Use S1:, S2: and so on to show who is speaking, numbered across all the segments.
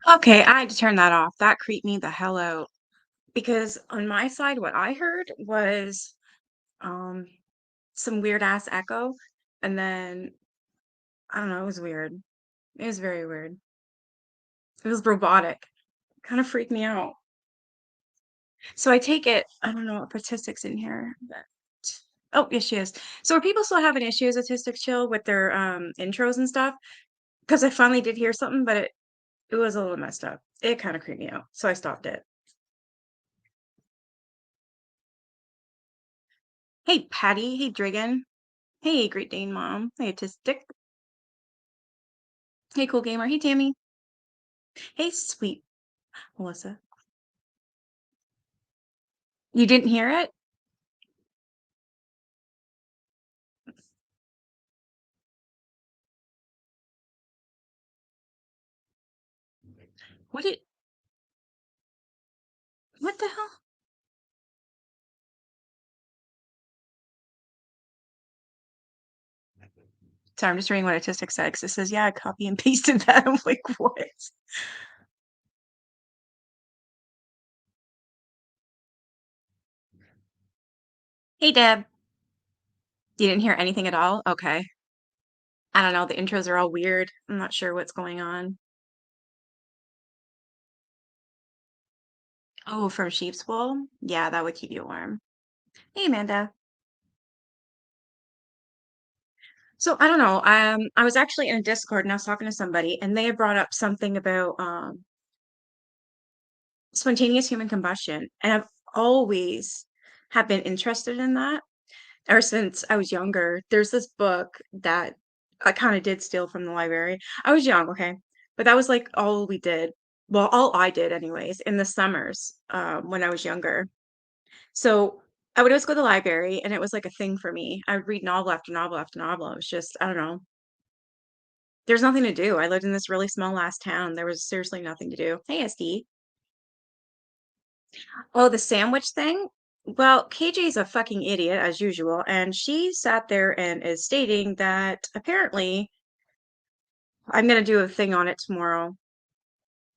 S1: Okay, I had to turn that off. That creeped me the hell out because on my side, what I heard was um some weird ass echo, and then I don't know, it was weird. It was very weird. It was robotic. Kind of freaked me out. So I take it, I don't know what statistics in here, but oh, yes, she is. So are people still having issues with Statistic Chill with their intros and stuff? Because I finally did hear something, but it was a little messed up. It kind of creeped me out, so I stopped it. Hey, Patty. Hey, Driggin. Hey, Great Dane Mom. Hey, Autistic. Hey, Cool Gamer. Hey, Tammy. Hey, sweet Melissa. You didn't hear it? What did, what the hell? Sorry, I'm just reading what Autistic said because it says, yeah, I copy and pasted that. I'm like, what? Hey, Deb. You didn't hear anything at all? Okay. I don't know. The intros are all weird. I'm not sure what's going on. Oh, from Sheep's Wool? Yeah, that would keep you warm. Hey, Amanda. So I don't know. I was actually in a Discord and I was talking to somebody, and they had brought up something about spontaneous human combustion, and I've always have been interested in that ever since I was younger. There's this book that I kind of did steal from the library. I was young, okay, but that was like all we did. Well, all I did, anyways, in the summers when I was younger. So I would always go to the library, and it was like a thing for me. I would read novel after novel after novel. It was just, I don't know. There's nothing to do. I lived in this really small last town. There was seriously nothing to do. Hey, SD. Oh, the sandwich thing? Well, KJ's a fucking idiot as usual, and she sat there and is stating that apparently I'm gonna do a thing on it tomorrow,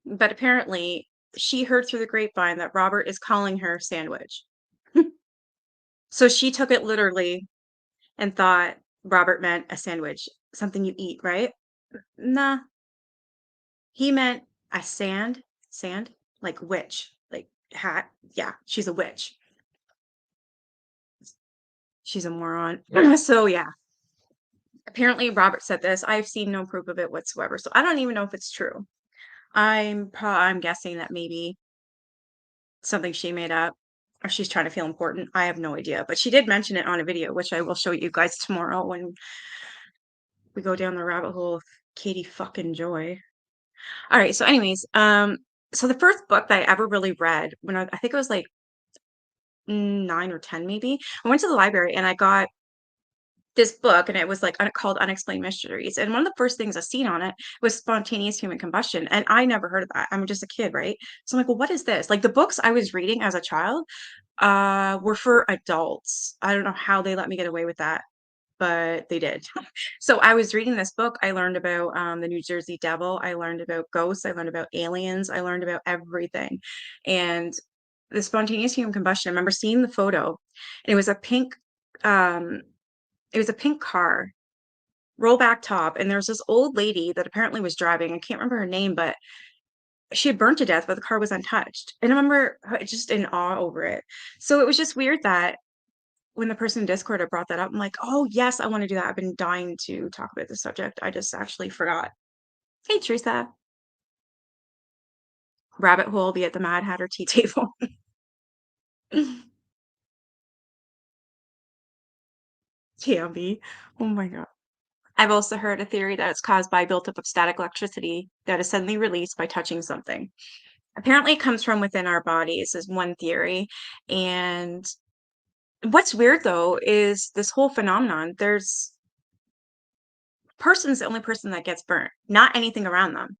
S1: but apparently she heard through the grapevine that Robert is calling her sandwich. So she took it literally and thought Robert meant a sandwich, something you eat, right? Nah, he meant a sand, like witch, like hat. Yeah, she's a witch. She's a moron. So yeah, apparently Robert said this. I've seen no proof of it whatsoever. So I don't even know if it's true. I'm guessing that maybe something she made up or she's trying to feel important. I have no idea. But she did mention it on a video, which I will show you guys tomorrow when we go down the rabbit hole of Katie fucking Joy. All right, so anyways, so the first book that I ever really read when I think it was like 9 or 10 maybe. I went to the library and I got this book and it was like called Unexplained Mysteries. And one of the first things I seen on it was spontaneous human combustion. And I never heard of that. I'm just a kid, right? So I'm like, well, what is this? Like the books I was reading as a child were for adults. I don't know how they let me get away with that, but they did. So I was reading this book. I learned about the New Jersey Devil. I learned about ghosts. I learned about aliens. I learned about everything. And the spontaneous human combustion, I remember seeing the photo, and um, it was a pink car, rollback top, and there was this old lady that apparently was driving. I can't remember her name, but she had burned to death, but the car was untouched. And I remember just in awe over it. So it was just weird that when the person in Discord had brought that up, I'm like, oh yes, I want to do that. I've been dying to talk about this subject. I just actually forgot. Hey Teresa. Rabbit hole be at the Mad Hatter tea table. TMB. Oh my god. I've also heard a theory that it's caused by buildup of static electricity that is suddenly released by touching something. Apparently, it comes from within our bodies, is one theory. And what's weird though is this whole phenomenon. There's person's the only person that gets burnt, not anything around them.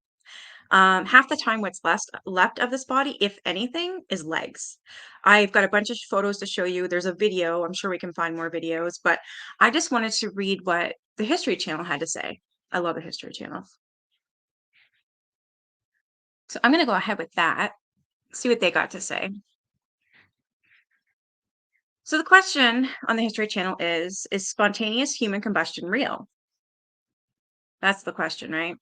S1: Half the time, what's left of this body, if anything, is legs. I've got a bunch of photos to show you. There's a video. I'm sure we can find more videos, but I just wanted to read what the History Channel had to say. I love the History Channel. So I'm going to go ahead with that, see what they got to say. So the question on the History Channel is spontaneous human combustion real? That's the question, right?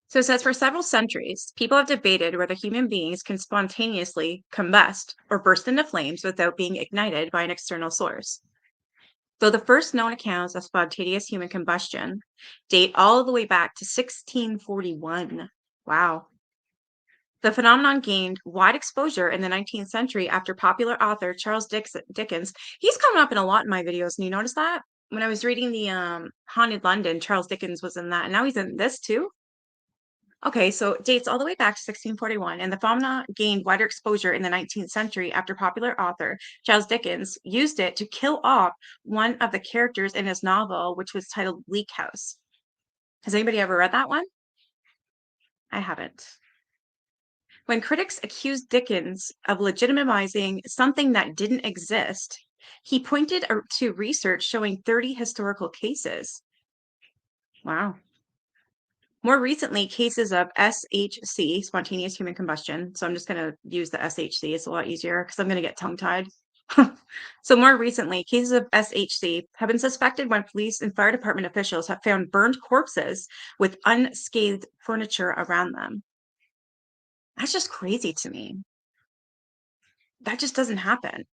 S1: So it says for several centuries, people have debated whether human beings can spontaneously combust or burst into flames without being ignited by an external source. Though the first known accounts of spontaneous human combustion date all the way back to 1641. Wow. The phenomenon gained wide exposure in the 19th century after popular author Charles Dickens. He's coming up in a lot in my videos. And you notice that? When I was reading the Haunted London, Charles Dickens was in that. And now he's in this too. Okay, so it dates all the way back to 1641, and the phenomena gained wider exposure in the 19th century after popular author Charles Dickens used it to kill off one of the characters in his novel, which was titled Bleak House. Has anybody ever read that one? I haven't. When critics accused Dickens of legitimizing something that didn't exist, he pointed to research showing 30 historical cases. Wow. More recently, cases of SHC, spontaneous human combustion. So I'm just going to use the SHC. It's a lot easier because I'm going to get tongue-tied. So more recently, cases of SHC have been suspected when police and fire department officials have found burned corpses with unscathed furniture around them. That's just crazy to me. That just doesn't happen.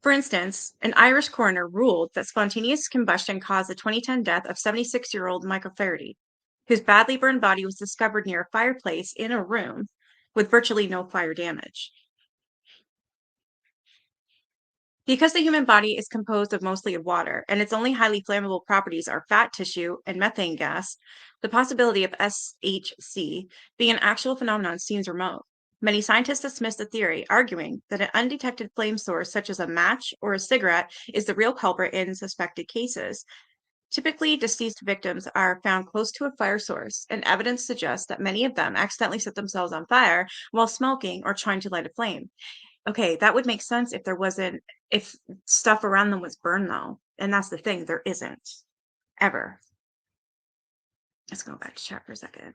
S1: For instance, an Irish coroner ruled that spontaneous combustion caused the 2010 death of 76-year-old Michael Faraday, whose badly burned body was discovered near a fireplace in a room with virtually no fire damage. Because the human body is composed of mostly of water, and its only highly flammable properties are fat tissue and methane gas, the possibility of SHC being an actual phenomenon seems remote. Many scientists dismiss the theory, arguing that an undetected flame source, such as a match or a cigarette, is the real culprit in suspected cases. Typically, deceased victims are found close to a fire source, and evidence suggests that many of them accidentally set themselves on fire while smoking or trying to light a flame. Okay, that would make sense if there wasn't, if stuff around them was burned, though. And that's the thing, there isn't ever. Let's go back to chat for a second.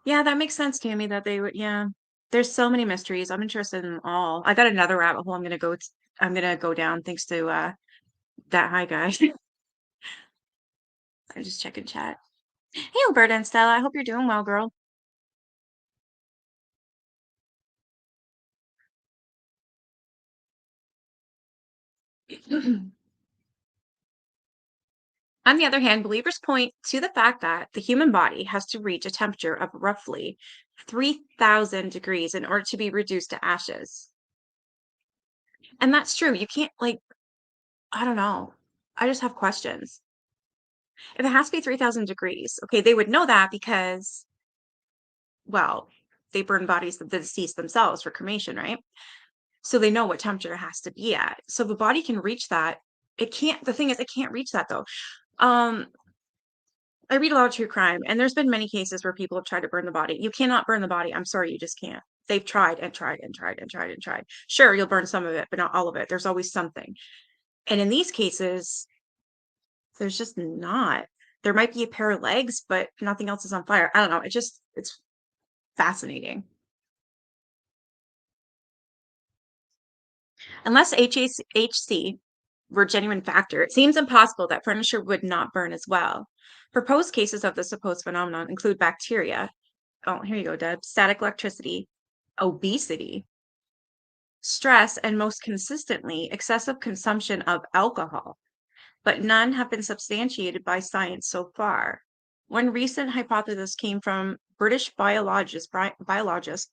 S1: Yeah, that makes sense to me that they would, yeah. There's so many mysteries. I'm interested in them all. I got another rabbit hole I'm gonna go down thanks to that hi guy. I'm just checking chat. Hey Alberta and Stella, I hope you're doing well, girl. On the other hand, believers point to the fact that the human body has to reach a temperature of roughly 3,000 degrees in order to be reduced to ashes. And that's true. You can't, like, I don't know. I just have questions. If it has to be 3,000 degrees, okay, they would know that because, well, they burn bodies of the deceased themselves for cremation, right? So they know what temperature it has to be at. So the body can reach that. It can't, the thing is, it can't reach that though. Um, I read a lot of true crime, and there's been many cases where people have tried to burn the body. You cannot burn the body. I'm sorry, you just can't. They've tried and tried and tried and tried and tried. Sure, you'll burn some of it, but not all of it. There's always something. And in these cases, there's just not. There might be a pair of legs, but nothing else is on fire. I don't know. It's fascinating. Unless HC were a genuine factor, it seems impossible that furniture would not burn as well. Proposed cases of the supposed phenomenon include bacteria. Oh, here you go, Deb. Static electricity, obesity, stress, and most consistently, excessive consumption of alcohol, but none have been substantiated by science so far. One recent hypothesis came from British holy frick, biologist,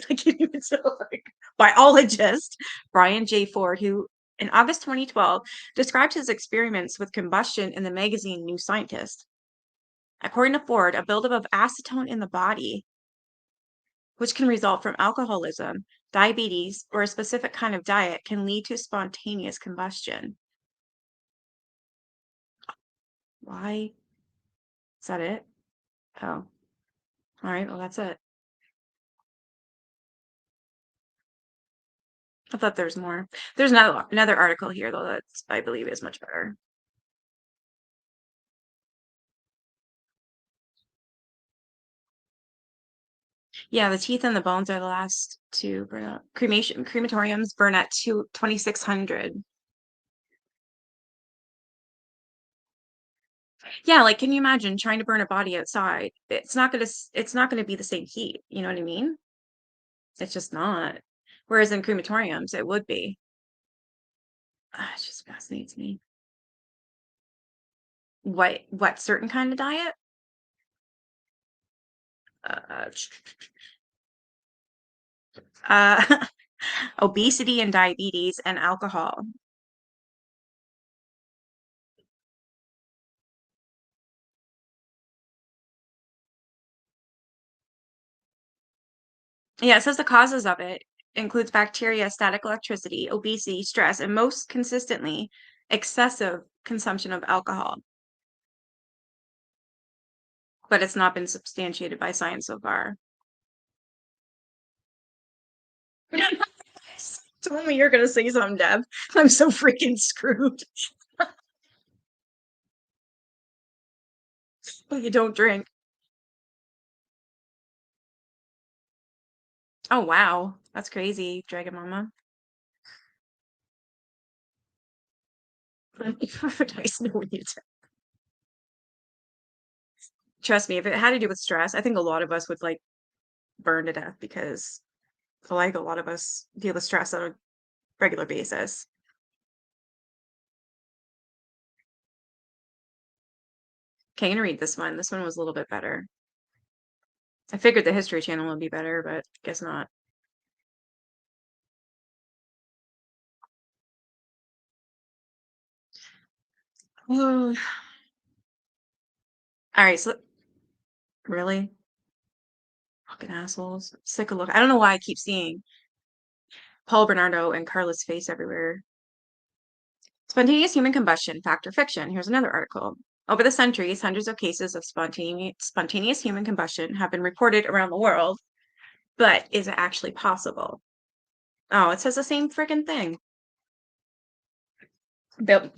S1: I can't even say like, biologist Brian J. Ford, who in August 2012 described his experiments with combustion in the magazine New Scientist. According to Ford, a buildup of acetone in the body, which can result from alcoholism, diabetes, or a specific kind of diet, can lead to spontaneous combustion. Why? Is that it? Oh, all right. Well, that's it. I thought there was more. There's another article here though that I believe is much better. Yeah, the teeth and the bones are the last to burn up. Crematoriums burn at 2600. Yeah, like can you imagine trying to burn a body outside? It's not gonna be the same heat, you know what I mean? It's just not. Whereas in crematoriums, it would be. Ah, it just fascinates me. What certain kind of diet? Uh, uh, obesity and diabetes and alcohol. Yeah, it says the causes of it includes bacteria, static electricity, obesity, stress, and most consistently, excessive consumption of alcohol. But it's not been substantiated by science so far. Told me you're gonna say something, Deb. I'm so freaking screwed. But you don't drink. Oh wow, that's crazy, Dragon Mama. Nice knowing you. Trust me, if it had to do with stress, I think a lot of us would like burn to death because like a lot of us deal with stress on a regular basis. Okay, I'm gonna read this one. This one was a little bit better. I figured the History Channel would be better, but guess not. Oh, all right, so really? Fucking assholes. Sick of look. I don't know why I keep seeing Paul Bernardo and Carla's face everywhere. Spontaneous human combustion, fact or fiction. Here's another article. Over the centuries, hundreds of cases of spontaneous human combustion have been reported around the world, but is it actually possible? Oh, it says the same friggin' thing. Bill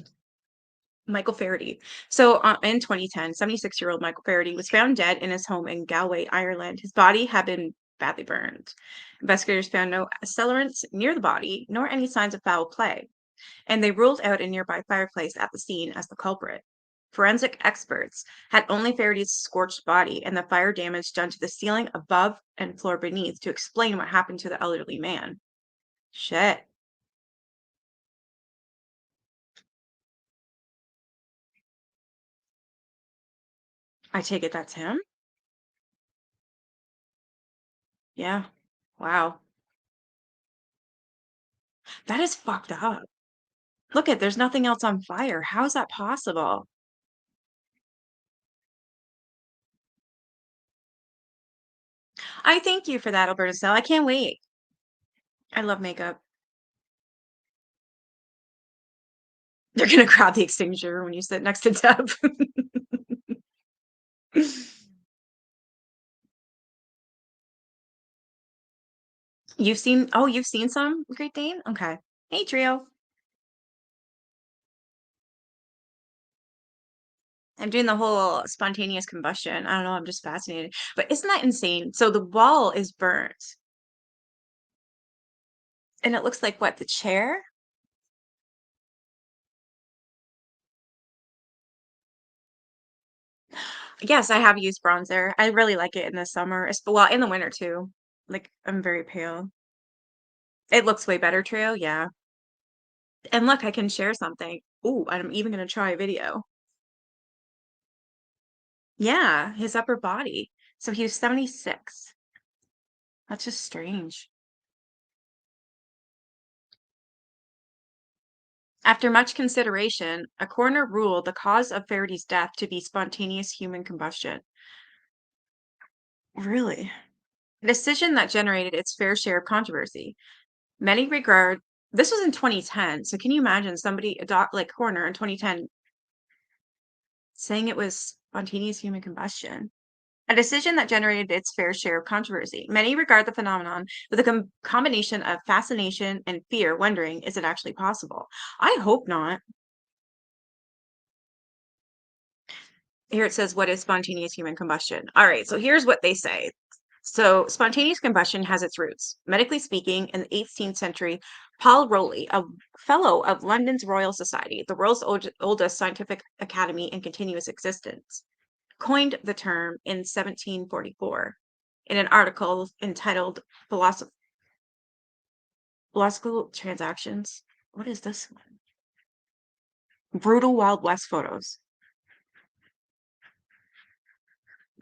S1: Michael Faraday. So in 2010, 76-year-old Michael Faraday was found dead in his home in Galway, Ireland. His body had been badly burned. Investigators found no accelerants near the body, nor any signs of foul play, and they ruled out a nearby fireplace at the scene as the culprit. Forensic experts had only Faraday's scorched body and the fire damage done to the ceiling above and floor beneath to explain what happened to the elderly man. Shit. I take it that's him? Yeah. Wow. That is fucked up. Look at there's nothing else on fire. How is that possible? I thank you for that, Alberta Stell. I can't wait. I love makeup. They're gonna grab the extinguisher when you sit next to Deb. You've seen some Great Dane? Okay. Hey, trio. I'm doing the whole spontaneous combustion. I don't know, I'm just fascinated. But isn't that insane? So the wall is burnt, and it looks like what, the chair? Yes, I have used bronzer. I really like it in the summer, well, in the winter too. Like I'm very pale. It looks way better, trio. Yeah. And look, I can share something. Ooh, I'm even gonna try a video. Yeah, his upper body. So he was 76. That's just strange. After much consideration, a coroner ruled the cause of Faraday's death to be spontaneous human combustion. Really? A decision that generated its fair share of controversy. Many regard this was in 2010, so can you imagine somebody, a doc like coroner in 2010, saying it was spontaneous human combustion? a decision that generated its fair share of controversy. Many regard the phenomenon with a combination of fascination and fear, wondering, is it actually possible? I hope not. Here it says, what is spontaneous human combustion? All right, so here's what they say. So, spontaneous combustion has its roots. Medically speaking, in the 18th century, Paul Rowley, a fellow of London's Royal Society, the world's oldest scientific academy in continuous existence, coined the term in 1744 in an article entitled Philosophical Transactions. What is this one? Brutal Wild West photos.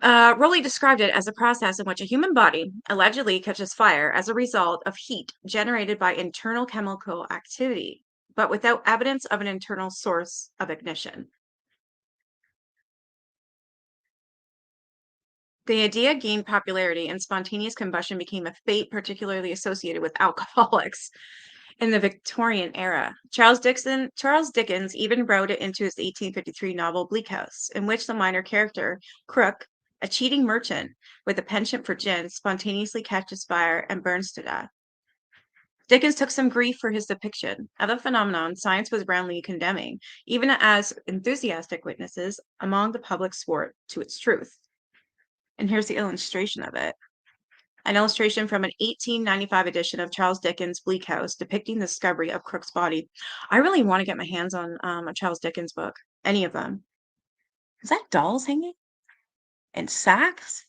S1: Rowley described it as a process in which a human body allegedly catches fire as a result of heat generated by internal chemical activity, but without evidence of an internal source of ignition. The idea gained popularity, and spontaneous combustion became a fate particularly associated with alcoholics in the Victorian era. Charles Dickens even wrote it into his 1853 novel Bleak House, in which the minor character, Crook, a cheating merchant with a penchant for gin, spontaneously catches fire and burns to death. Dickens took some grief for his depiction of the phenomenon science was roundly condemning, even as enthusiastic witnesses among the public swore to its truth. And here's the illustration of it. An illustration from an 1895 edition of Charles Dickens' Bleak House depicting the discovery of Crook's body. I really want to get my hands on a Charles Dickens book, any of them. Is that dolls hanging? And sacks?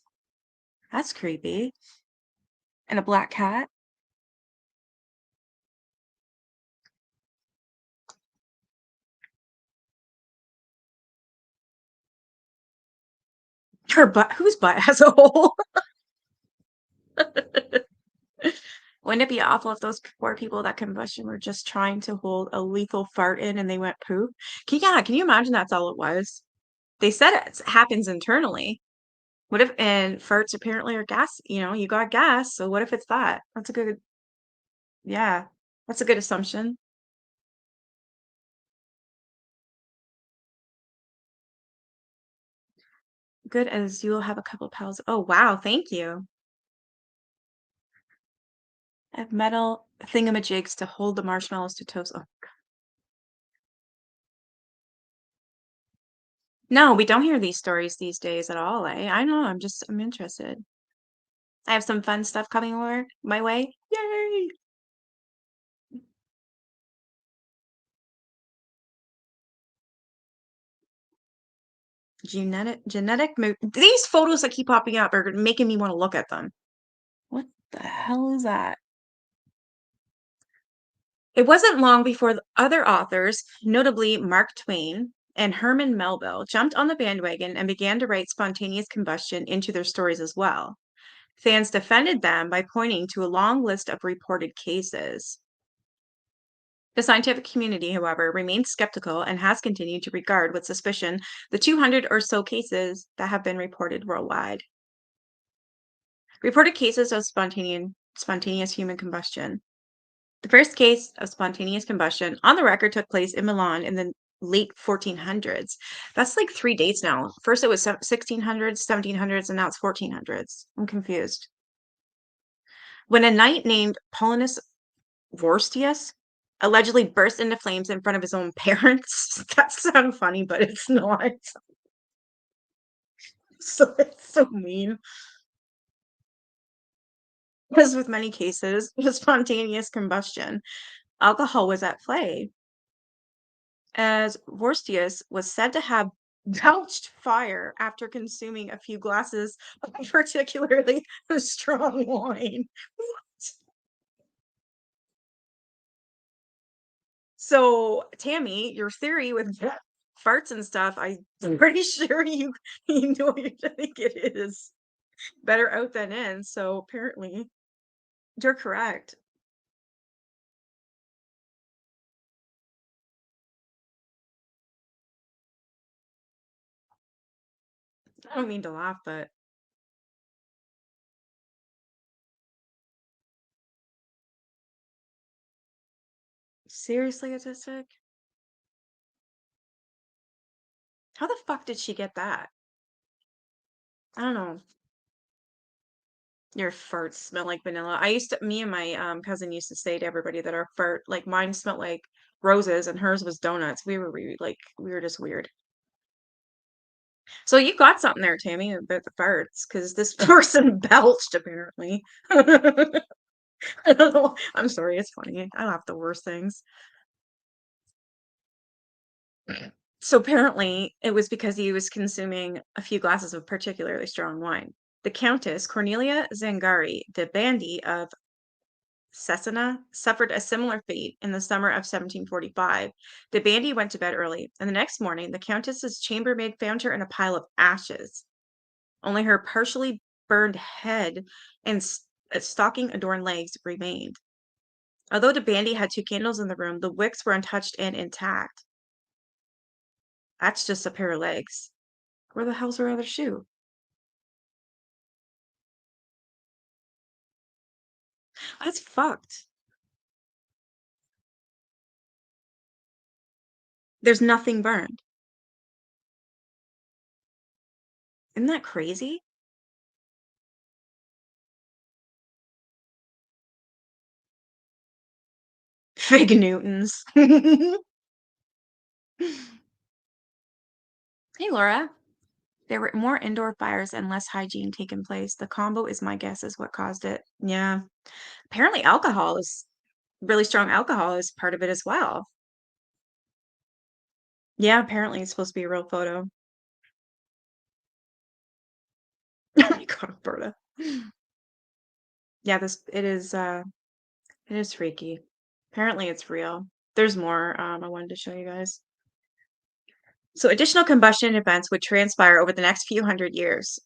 S1: That's creepy. And a black cat? Her butt, whose butt has a hole? Wouldn't it be awful if those poor people that combustion were just trying to hold a lethal fart in and they went poop? Can you imagine that's all it was? They said it happens internally. What if, and farts apparently are gas, you got gas, so what if it's that? That's a good, yeah, that's a good assumption. Good as you'll have a couple pals. Oh, wow, thank you. I have metal thingamajigs to hold the marshmallows to toast. Oh, no, we don't hear these stories these days at all. I know, I'm interested. I have some fun stuff coming over my way. Yay! These photos that keep popping up are making me want to look at them. What the hell is that? It wasn't long before the other authors, notably Mark Twain and Herman Melville, jumped on the bandwagon and began to write spontaneous combustion into their stories as well. Fans defended them by pointing to a long list of reported cases. The scientific community, however, remains skeptical and has continued to regard with suspicion the 200 or so cases that have been reported worldwide. Reported cases of spontaneous human combustion. The first case of spontaneous combustion on the record took place in Milan in the late 1400s. That's like three dates now. First it was 1600s, 1700s, and now it's 1400s. I'm confused. When a knight named Paulinus Vorstius allegedly burst into flames in front of his own parents. That sounds funny, but it's not. So it's so mean. As with many cases of spontaneous combustion, alcohol was at play, as Vorstius was said to have belched fire after consuming a few glasses of particularly strong wine. So, Tammy, your theory with farts and stuff, I'm pretty sure you know what you think it is. Better out than in. So apparently, you're correct. I don't mean to laugh, but seriously autistic? How the fuck did she get that? I don't know. Your farts smell like vanilla. I used to me and my, cousin used to say to everybody that our fart like, mine smelled like roses and hers was donuts. We were just weird. So you got something there, Tammy, about the farts, because this person belched apparently. I don't know. I'm sorry, it's funny. I laugh the worst things. So apparently, it was because he was consuming a few glasses of particularly strong wine. The Countess Cornelia Zangari, the Bandy of Cesena, suffered a similar fate in the summer of 1745. The Bandy went to bed early, and the next morning, the Countess's chambermaid found her in a pile of ashes. Only her partially burned head and stocking adorned legs remained. Although the Bandy had two candles in the room, the wicks were untouched and intact. That's just a pair of legs. Where the hell's her other shoe? That's fucked. There's nothing burned. Isn't that crazy? Fig Newtons. Hey, Laura. There were more indoor fires and less hygiene taking place. The combo is my guess is what caused it. Yeah. Apparently alcohol is really strong alcohol is part of it as well. Yeah, apparently it's supposed to be a real photo. Oh my God, Alberta. Yeah, it is freaky. Apparently it's real. There's more I wanted to show you guys. So additional combustion events would transpire over the next few hundred years,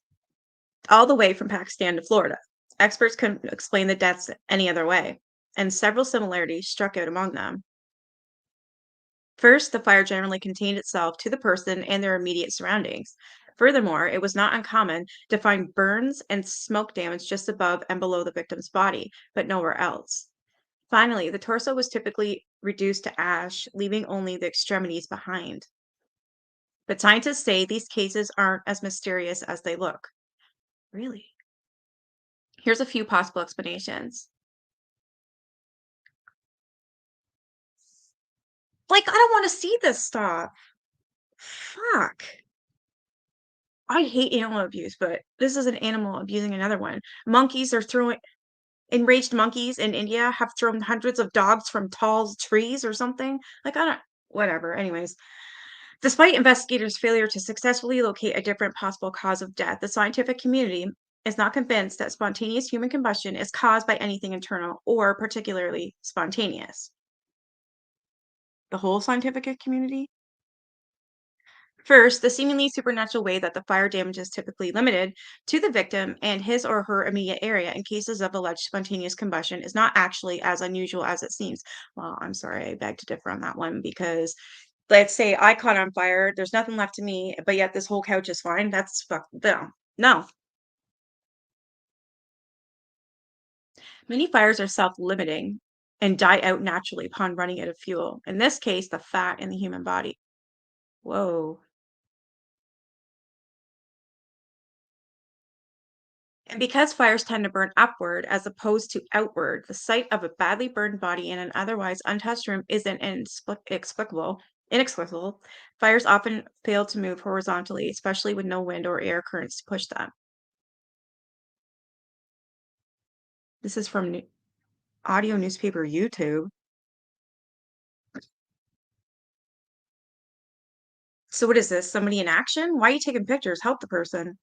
S1: all the way from Pakistan to Florida. Experts couldn't explain the deaths any other way, and several similarities struck out among them. First, the fire generally contained itself to the person and their immediate surroundings. Furthermore, it was not uncommon to find burns and smoke damage just above and below the victim's body, but nowhere else. Finally, the torso was typically reduced to ash, leaving only the extremities behind. But scientists say these cases aren't as mysterious as they look. Really? Here's a few possible explanations. Like, I don't want to see this stuff. Fuck. I hate animal abuse, but this is an animal abusing another one. Monkeys are throwing enraged monkeys in India have thrown hundreds of dogs from tall trees or something. Like, I don't, whatever. Anyways, despite investigators' failure to successfully locate a different possible cause of death, the scientific community is not convinced that spontaneous human combustion is caused by anything internal or particularly spontaneous. The whole scientific community? First, the seemingly supernatural way that the fire damage is typically limited to the victim and his or her immediate area in cases of alleged spontaneous combustion is not actually as unusual as it seems. Well, I'm sorry, I beg to differ on that one because let's say I caught on fire, there's nothing left to me, but yet this whole couch is fine. That's no. No. Many fires are self-limiting and die out naturally upon running out of fuel. In this case, the fat in the human body. Whoa. And because fires tend to burn upward as opposed to outward, the sight of a badly burned body in an otherwise untouched room isn't inexplicable. Fires often fail to move horizontally, especially with no wind or air currents to push them. This is from audio newspaper YouTube. So what is this? Somebody in action? Why are you taking pictures? Help the person.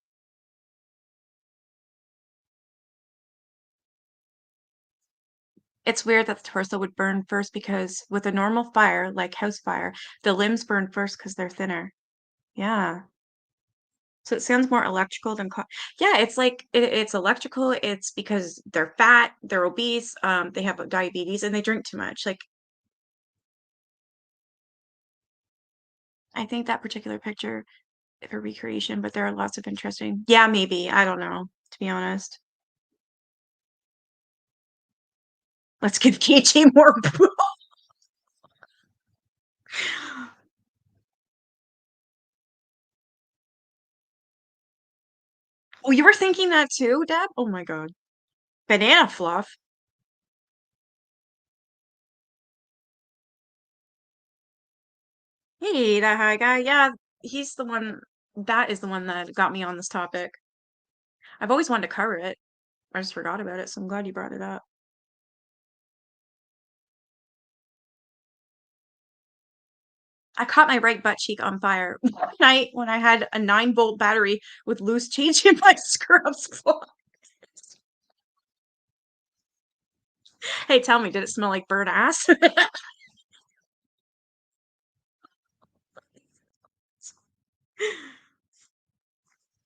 S1: It's weird that the torso would burn first because with a normal fire, like house fire, the limbs burn first because they're thinner. Yeah. So it sounds more electrical than yeah, it's like it's electrical. It's because they're fat, they're obese, they have diabetes, and they drink too much. Like I think that particular picture is a recreation, but there are lots of interesting. Yeah, maybe. I don't know, to be honest. Let's give KJ more. Oh, you were thinking that too, Deb? Oh my God. Banana fluff? Hey, that high guy. Yeah, he's the one that is the one that got me on this topic. I've always wanted to cover it. I just forgot about it, so I'm glad you brought it up. I caught my right butt cheek on fire one night when I had a 9-volt battery with loose change in my scrubs closet. Hey, tell me, did it smell like burnt ass?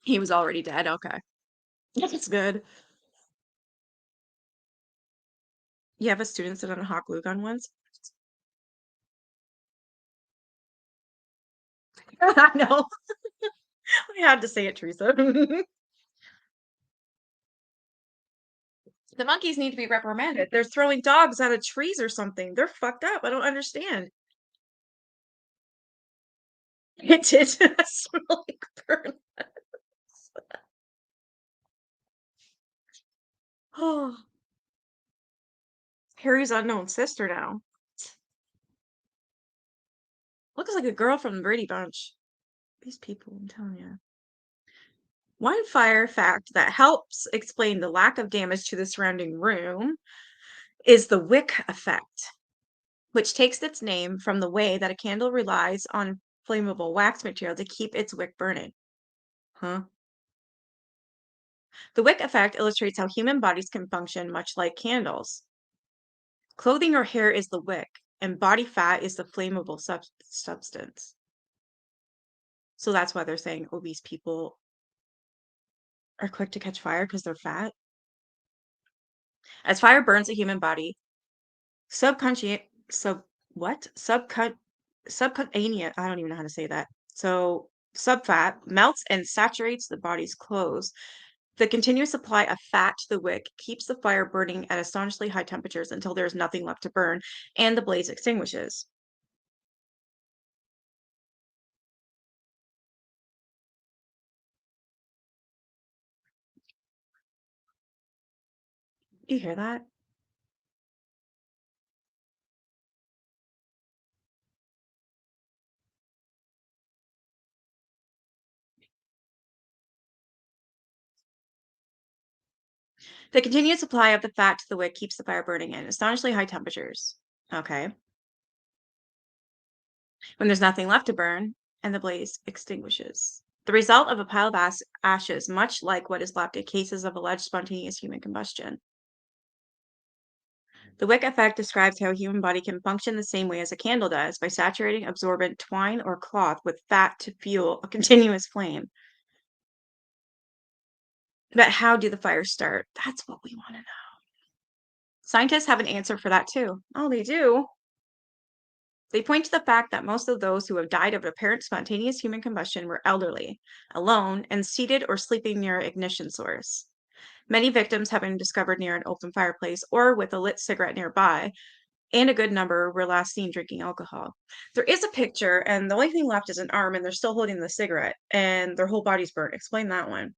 S1: He was already dead. Okay. That's good. You have a student sit on a hot glue gun once? I know. I had to say it, Teresa. The monkeys need to be reprimanded. They're throwing dogs out of trees or something. They're fucked up. I don't understand. It did smell like burn. Oh, Harry's unknown sister now. Looks like a girl from the Brady Bunch. These people, I'm telling you. One fire fact that helps explain the lack of damage to the surrounding room is the wick effect, which takes its name from the way that a candle relies on flammable wax material to keep its wick burning. Huh? The wick effect illustrates how human bodies can function much like candles. Clothing or hair is the wick, and body fat is the flammable substance. So that's why they're saying obese people are quick to catch fire because they're fat. As fire burns a human body, subconscious sub what? Subcutaneous, I don't even know how to say that. So subfat melts and saturates the body's clothes. The continuous supply of fat to the wick keeps the fire burning at astonishingly high temperatures until there is nothing left to burn and the blaze extinguishes. You hear that? The continuous supply of the fat to the wick keeps the fire burning at astonishingly high temperatures. Okay. When there's nothing left to burn and the blaze extinguishes. The result of a pile of ashes, much like what is left in cases of alleged spontaneous human combustion. The wick effect describes how a human body can function the same way as a candle does by saturating absorbent twine or cloth with fat to fuel a continuous flame. But how do the fires start? That's what we want to know. Scientists have an answer for that too. Oh, they do. They point to the fact that most of those who have died of apparent spontaneous human combustion were elderly, alone, and seated or sleeping near an ignition source. Many victims have been discovered near an open fireplace or with a lit cigarette nearby, and a good number were last seen drinking alcohol. There is a picture, and the only thing left is an arm, and they're still holding the cigarette, and their whole body's burnt. Explain that one.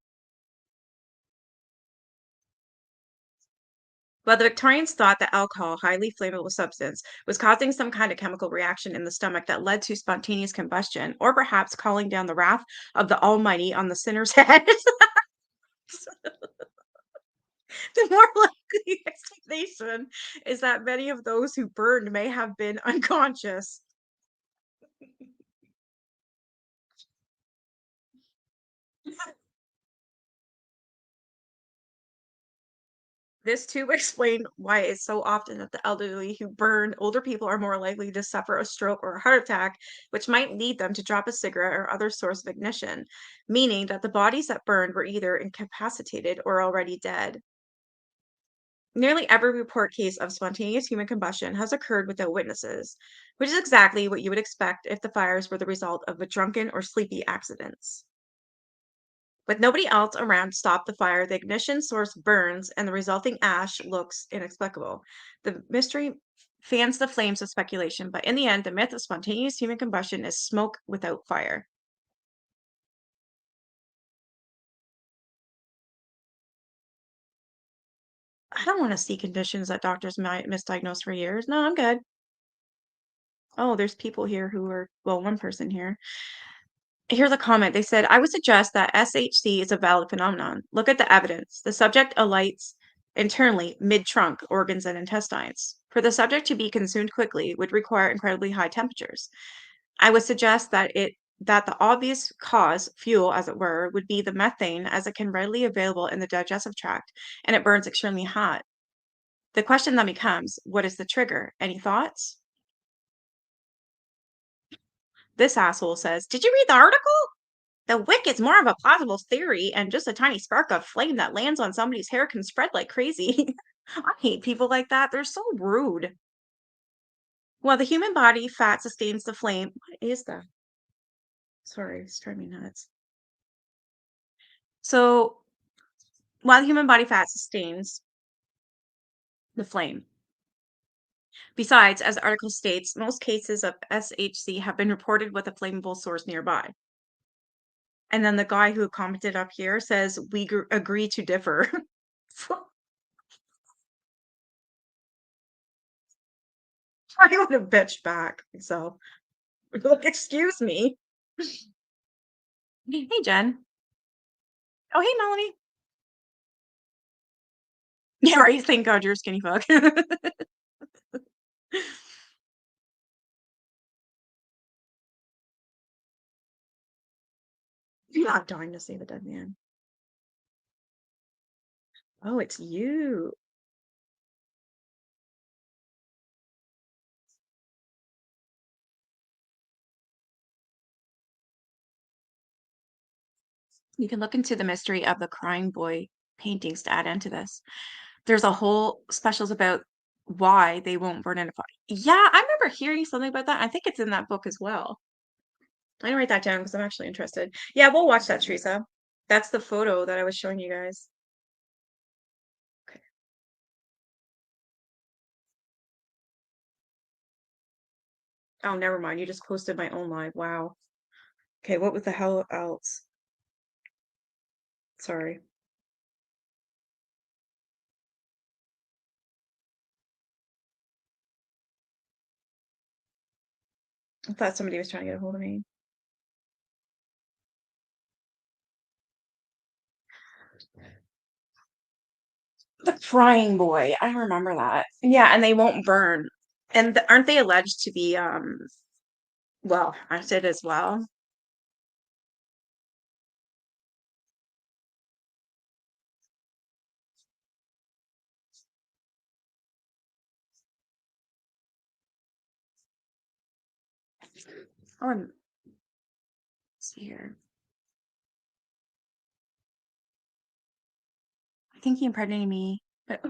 S1: Well, the Victorians thought that alcohol, highly flammable substance, was causing some kind of chemical reaction in the stomach that led to spontaneous combustion, or perhaps calling down the wrath of the Almighty on the sinner's head. The more likely explanation is that many of those who burned may have been unconscious. This too explained why it's so often that the elderly who burn, older people are more likely to suffer a stroke or a heart attack, which might lead them to drop a cigarette or other source of ignition, meaning that the bodies that burned were either incapacitated or already dead. Nearly every report case of spontaneous human combustion has occurred without witnesses, which is exactly what you would expect if the fires were the result of a drunken or sleepy accidents. With nobody else around to stop the fire, the ignition source burns and the resulting ash looks inexplicable. The mystery fans the flames of speculation, but in the end, the myth of spontaneous human combustion is smoke without fire. I don't want to see conditions that doctors might misdiagnose for years. No, I'm good. Oh, there's people here who are, well, one person here. Here's a comment. They said, I would suggest that SHC is a valid phenomenon. Look at the evidence. The subject alights internally, mid trunk, organs, and intestines. For the subject to be consumed quickly would require incredibly high temperatures. I would suggest that the obvious cause, fuel as it were, would be the methane as it can readily available in the digestive tract and it burns extremely hot. The question then becomes, what is the trigger? Any thoughts? This asshole says, did you read the article? The wick is more of a plausible theory, and just a tiny spark of flame that lands on somebody's hair can spread like crazy. I hate people like that. They're so rude. While the human body fat sustains the flame. What is that? Sorry, it's driving me nuts. So, while the human body fat sustains the flame. Besides, as the article states, most cases of SHC have been reported with a flammable source nearby. And then the guy who commented up here says, we agree to differ. I would have bitched back. So, like, excuse me. Hey, Jen. Oh, hey, Melanie. Yeah, right. Thank God you're a skinny fuck. You're not dying to save a dead man. Oh, it's you. You can look into the mystery of the crying boy paintings to add into this. There's a whole specials about why they won't burn in a fire. Yeah, I remember hearing something about that. I think it's in that book as well. I'm gonna write that down because I'm actually interested. Yeah, we'll watch that, Teresa. That's the photo that I was showing you guys. Okay. Oh, never mind. You just posted my own live. Wow. Okay, what was the hell else? Sorry. I thought somebody was trying to get a hold of me. The crying boy. I remember that. Yeah, and they won't burn. And aren't they alleged to be well, acid as well? Oh, let's see here. I think he impregnated me, but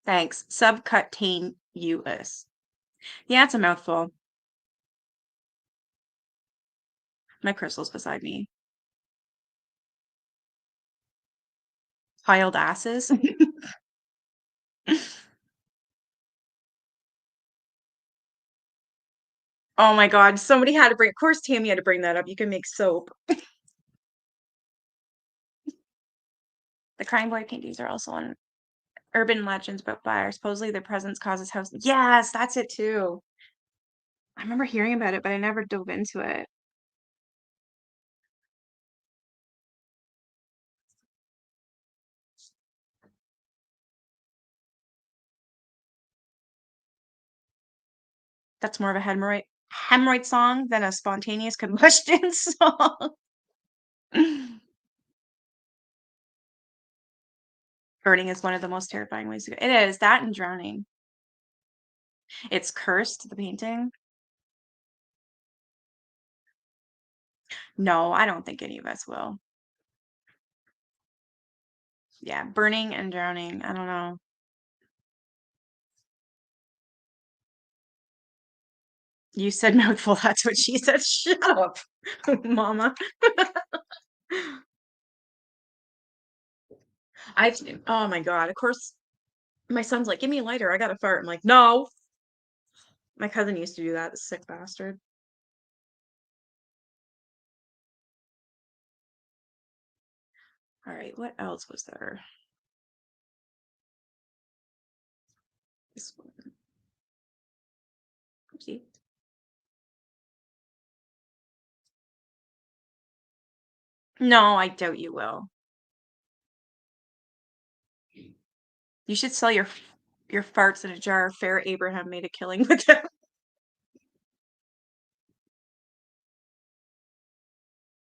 S1: thanks. Subcutaneous. Yeah, it's a mouthful. My crystal's beside me. Piled asses. Oh my God. Somebody had to bring, of course, Tammy had to bring that up. You can make soap. The crying boy paintings are also on urban legends about fire. Supposedly their presence causes house. Yes, that's it too. I remember hearing about it, but I never dove into it. That's more of a hemorrhoid song than a spontaneous combustion song. Burning is one of the most terrifying ways to go. It is that and drowning. It's cursed, the painting. No, I don't think any of us will. Yeah, burning and drowning. I don't know. You said mouthful. That's what she said. Shut up, mama. I, oh my God. Of course, my son's like, give me a lighter. I got to fart. I'm like, no. My cousin used to do that, the sick bastard. All right, what else was there? This one. Oopsie. No, I doubt you will. You should sell your farts in a jar. Fair Abraham made a killing with them.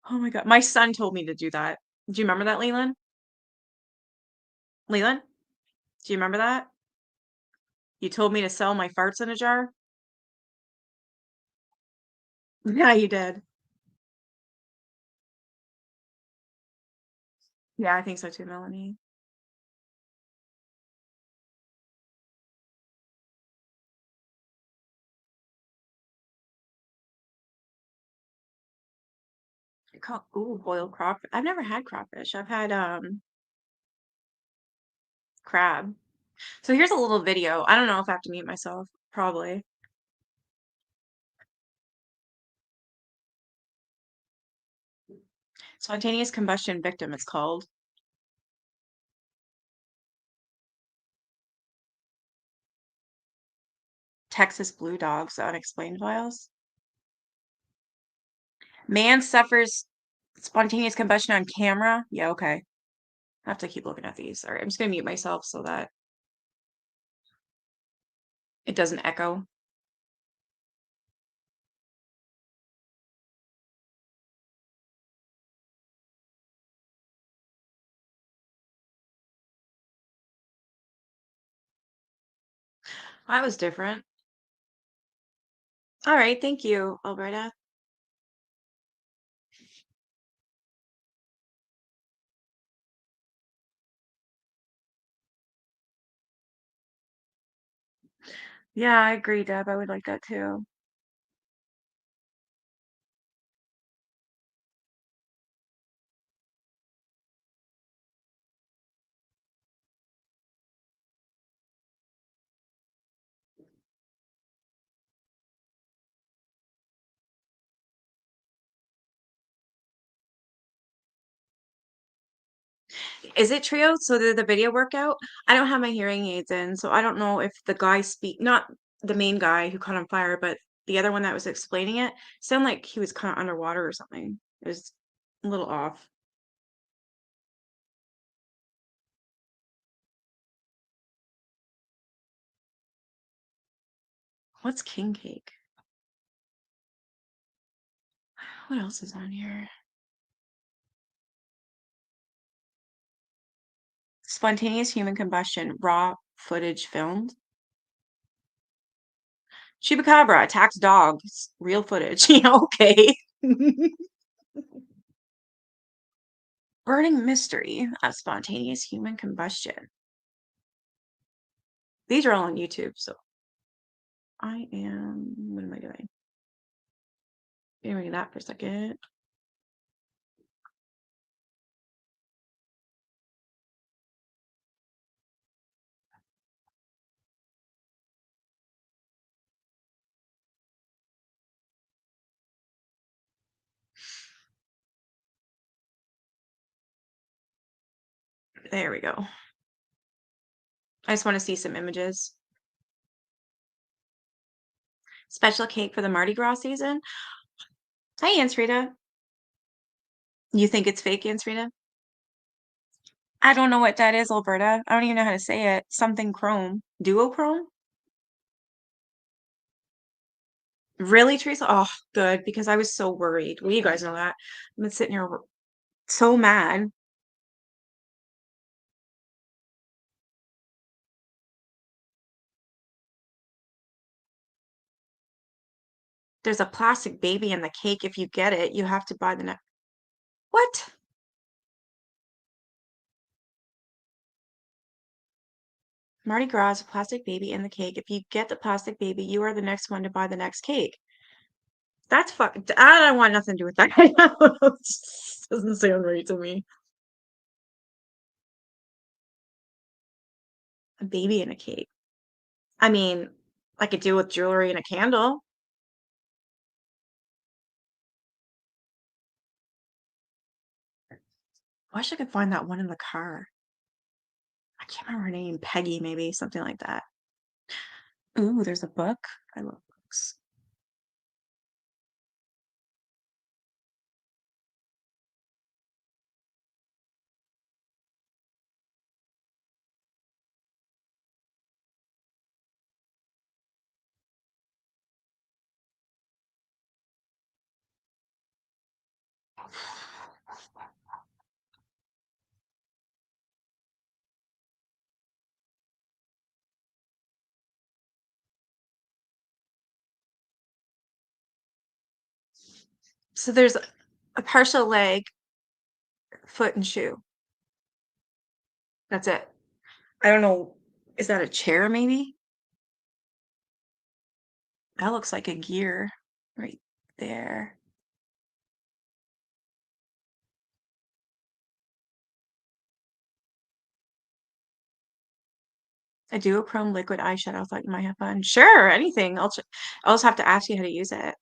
S1: Oh my god, my son told me to do that. Do you remember that, Leland? Leland, do you remember that? You told me to sell my farts in a jar? Yeah, you did. Yeah, I think so too, Melanie. Ooh, boiled crawfish. I've never had crawfish. I've had crab. So here's a little video. I don't know if I have to mute myself. Probably. Spontaneous combustion victim, it's called. Texas blue dogs, unexplained files. Man suffers spontaneous combustion on camera. Yeah, okay. I have to keep looking at these. All right, I'm just gonna mute myself so that it doesn't echo. That was different. All right, thank you, Alberta. Yeah, I agree, Deb. I would like that too. Is it trio? So did the video work out? I don't have my hearing aids in, so I don't know if the guy not the main guy who caught on fire, but the other one that was explaining it, sounded like he was kind of underwater or something. It was a little off. What's king cake? What else is on here? Spontaneous human combustion, raw footage filmed. Chupacabra attacks dogs, real footage. Yeah, okay. Burning mystery of spontaneous human combustion. These are all on YouTube, so what am I doing? Doing that for a second. There we go. I just want to see some images. Special cake for the Mardi Gras season. Hi, Ansrita. You think it's fake, Ansrita? I don't know what that is, Alberta. I don't even know how to say it. Something chrome. Duochrome? Really, Teresa? Oh, good, because I was so worried. Well, you guys know that. I've been sitting here so mad. There's a plastic baby in the cake. If you get it, you have to buy the next. What? Mardi Gras is a plastic baby in the cake. If you get the plastic baby, you are the next one to buy the next cake. That's fuck. I don't want nothing to do with that. It just doesn't sound right to me. A baby in a cake. I mean, I could do with jewelry and a candle. I wish I could find that one in the car. I can't remember her name. Peggy, maybe, something like that. Ooh, there's a book. I love books. So there's a partial leg, foot, and shoe. That's it. I don't know. Is that a chair, maybe? That looks like a gear right there. A duochrome liquid eyeshadow. Thought you might have fun. Sure, anything. I'll just have to ask you how to use it.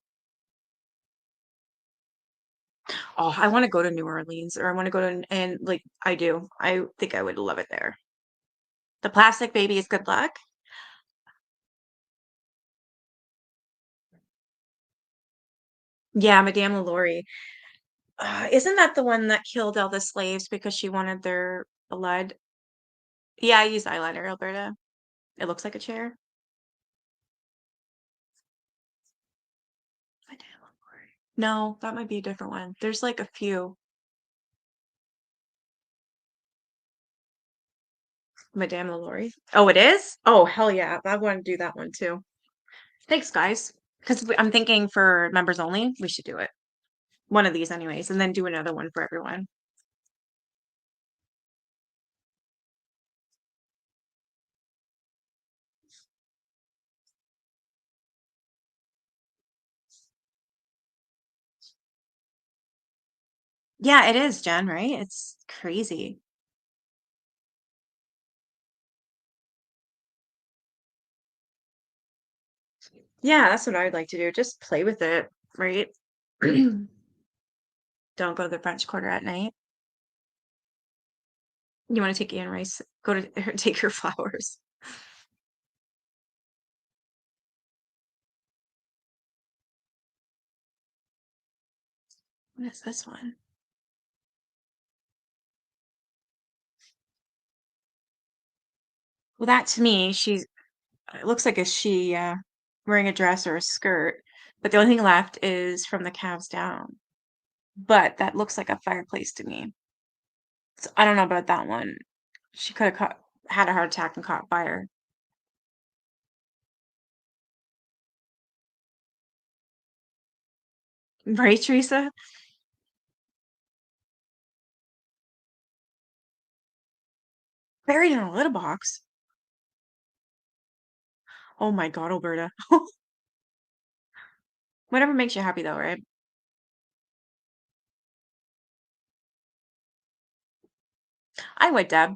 S1: Oh, I want to go to New Orleans, or I want to go to, and like I do. I think I would love it there. The plastic baby is good luck. Yeah, Madame LaLaurie. Isn't that the one that killed all the slaves because she wanted their blood? Yeah, I use eyeliner, Alberta. It looks like a chair. Madame LaLaurie. No, that might be a different one. There's like a few. Madame LaLaurie. Oh, it is? Oh, hell yeah. I want to do that one too. Thanks, guys. Because I'm thinking for members only, we should do it. One of these anyways, and then do another one for everyone. Yeah, it is, Jen, right? It's crazy. Yeah, that's what I would like to do. Just play with it, right? Don't go to the French Quarter at night. You want to take Ian Rice, go to take your flowers. What is this one? Well, that to me, it looks like a she wearing a dress or a skirt, but the only thing left is from the calves down. But that looks like a fireplace to me. So I don't know about that one. She could have had a heart attack and caught fire. Right, Teresa? Buried in a litter box. Oh my God, Alberta. Whatever makes you happy though, right? I would, Deb.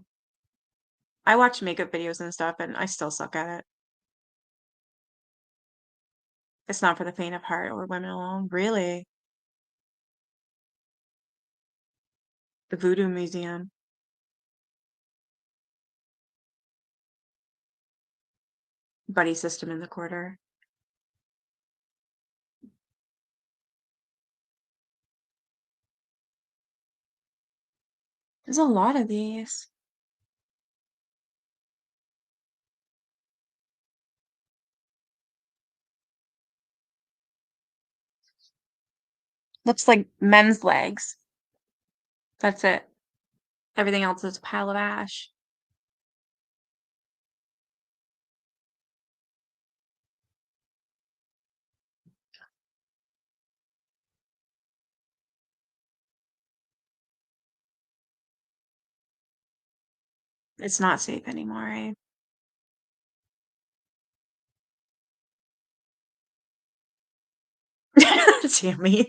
S1: I watch makeup videos and stuff and I still suck at it. It's not for the faint of heart or women alone. Really? The Voodoo Museum. Buddy system in the quarter. There's a lot of these. Looks like men's legs. That's it. Everything else is a pile of ash. It's not safe anymore, eh? Tammy.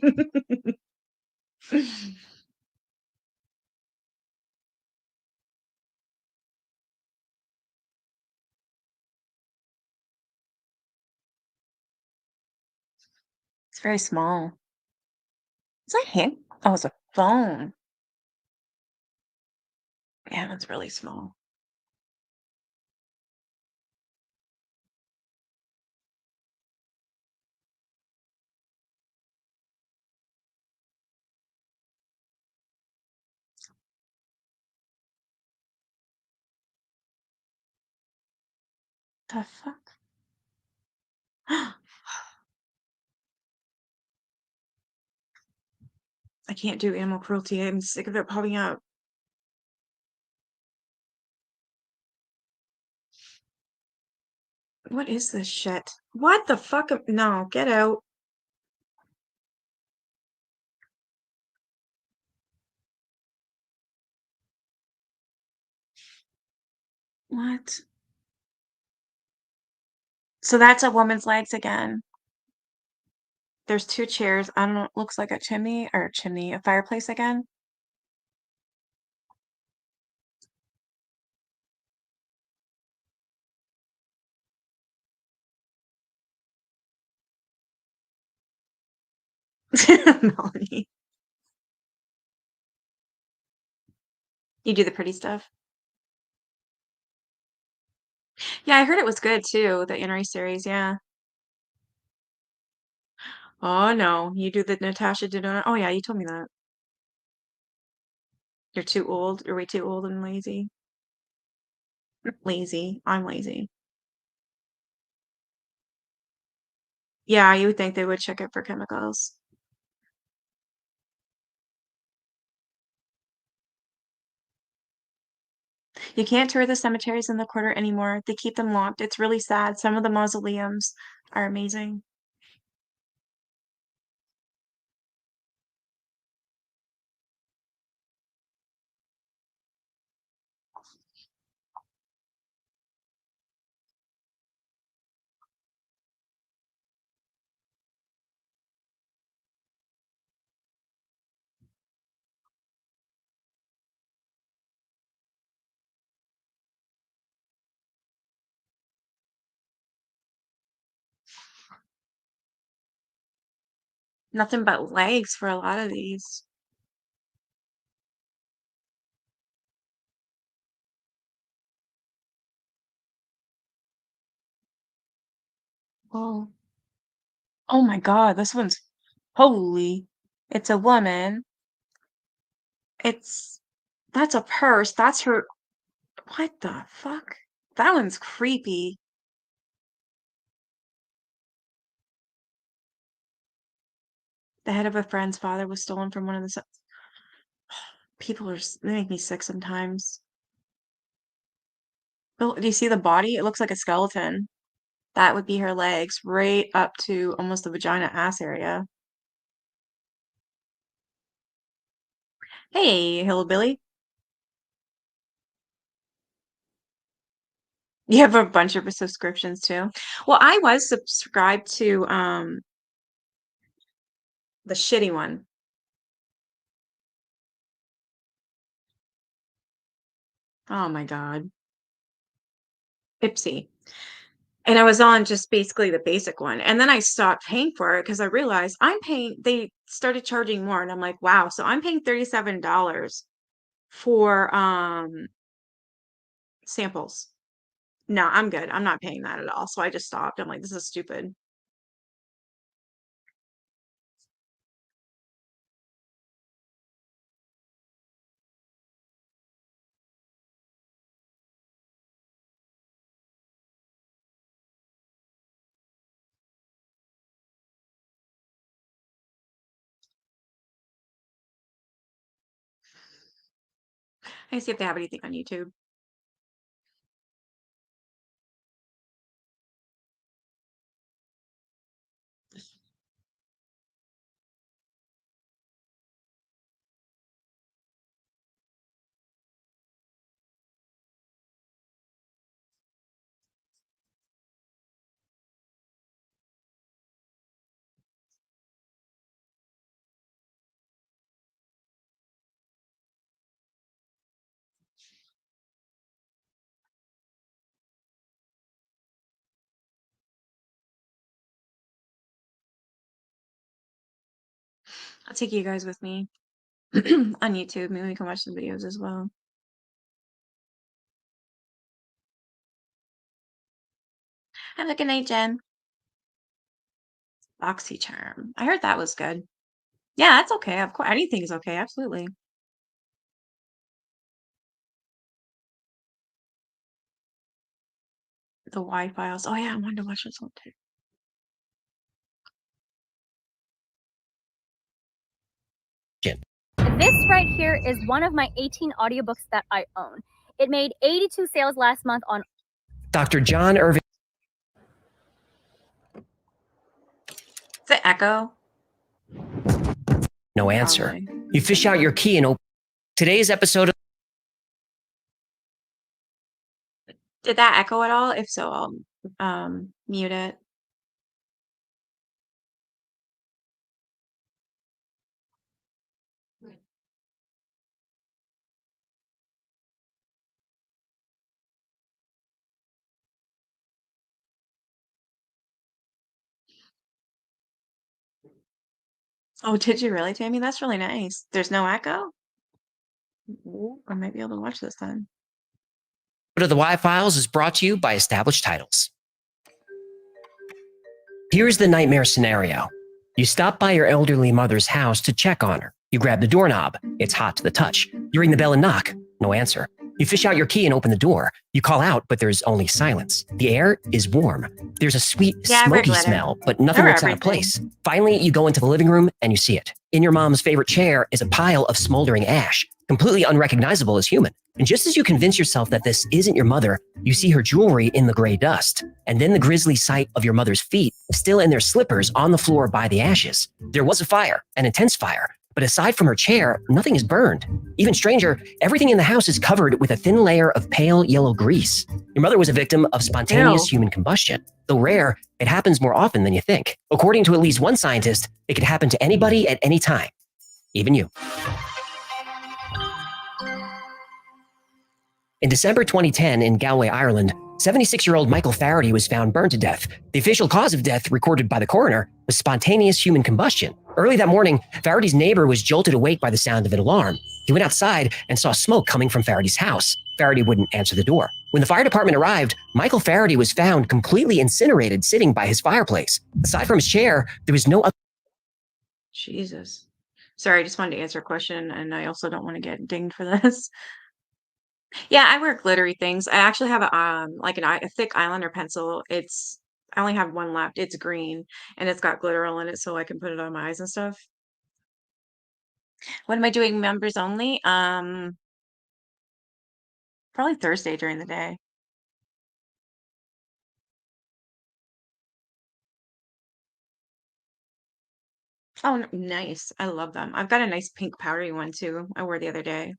S1: It's very small. It's a hand. Oh, it's a phone. Yeah, that's really small. The fuck? I can't do animal cruelty. I'm sick of it popping up. What is this shit? What the fuck? No, get out. What? So that's a woman's legs again. There's two chairs. I don't know. It looks like a chimney or chimney, a fireplace again. Melanie. You do the pretty stuff. Yeah, I heard it was good too, the Innery series. Yeah. Oh no, you do the Natasha Denona. Oh yeah, you told me that. You're too old. You're way too old and lazy. Lazy. I'm lazy. Yeah, you would think they would check it for chemicals. You can't tour the cemeteries in the quarter anymore. They keep them locked. It's really sad. Some of the mausoleums are amazing. Nothing but legs for a lot of these. Oh, oh my God, this one's holy. It's a woman. It's that's a purse. That's her. What the fuck? That one's creepy. The head of a friend's father was stolen from one of the people they make me sick sometimes. Oh, do you see the body? It looks like a skeleton. That would be her legs, right up to almost the vagina ass area. Hey, hillbilly. You have a bunch of subscriptions too. Well, I was subscribed to the shitty one. Oh my God. Ipsy. And I was on just basically the basic one. And then I stopped paying for it because I realized they started charging more. And I'm like, wow. So I'm paying $37 for samples. No, I'm good. I'm not paying that at all. So I just stopped. I'm like, this is stupid. I see if they have anything on YouTube. I'll take you guys with me on YouTube. Maybe we can watch some videos as well. Have a good night, Jen. Charm. I heard that was good. Yeah, that's okay. Of course, anything is okay. Absolutely. The Y files. Oh yeah, I wanted to watch this one too.
S2: This right here is one of my 18 audiobooks that I own. It made 82 sales last month on
S3: Dr. John Irving.
S1: Is it Echo?
S3: No answer.
S1: Probably.
S3: You fish out your key and open. Today's episode of
S1: Did that echo at all? If so, I'll mute it. Oh, did you really, Tammy? That's really nice. There's no echo? Ooh, I might be able to watch this then.
S3: the Y Files is brought to you by Established Titles. Here's the nightmare scenario. You stop by your elderly mother's house to check on her. You grab the doorknob. It's hot to the touch. You ring the bell and knock. No answer. You fish out your key and open the door. You call out, but there's only silence. The air is warm. There's a sweet, smoky smell, but nothing looks out of place. Finally, you go into the living room and you see it. In your mom's favorite chair is a pile of smoldering ash, completely unrecognizable as human. And just as you convince yourself that this isn't your mother, you see her jewelry in the gray dust. And then the grisly sight of your mother's feet, still in their slippers on the floor by the ashes. There was a fire, an intense fire. But aside from her chair, nothing is burned. Even stranger, everything in the house is covered with a thin layer of pale yellow grease. Your mother was a victim of spontaneous human combustion. Though rare, it happens more often than you think. According to at least one scientist, it could happen to anybody at any time, even you. In December 2010 in Galway, Ireland, 76-year-old Michael Faraday was found burned to death. The official cause of death recorded by the coroner was spontaneous human combustion. Early that morning, Faraday's neighbor was jolted awake by the sound of an alarm. He went outside and saw smoke coming from Faraday's house. Faraday wouldn't answer the door. When the fire department arrived, Michael Faraday was found completely incinerated sitting by his fireplace. Aside from his chair, there was no other.
S1: Jesus. Sorry, I just wanted to answer a question, and I also don't want to get dinged for this. Yeah, I wear glittery things. I actually have a thick eyeliner pencil. I only have one left. It's green and it's got glitter all in it so I can put it on my eyes and stuff. What am I doing members only? Probably Thursday during the day. Oh, nice. I love them. I've got a nice pink powdery one too. I wore the other day.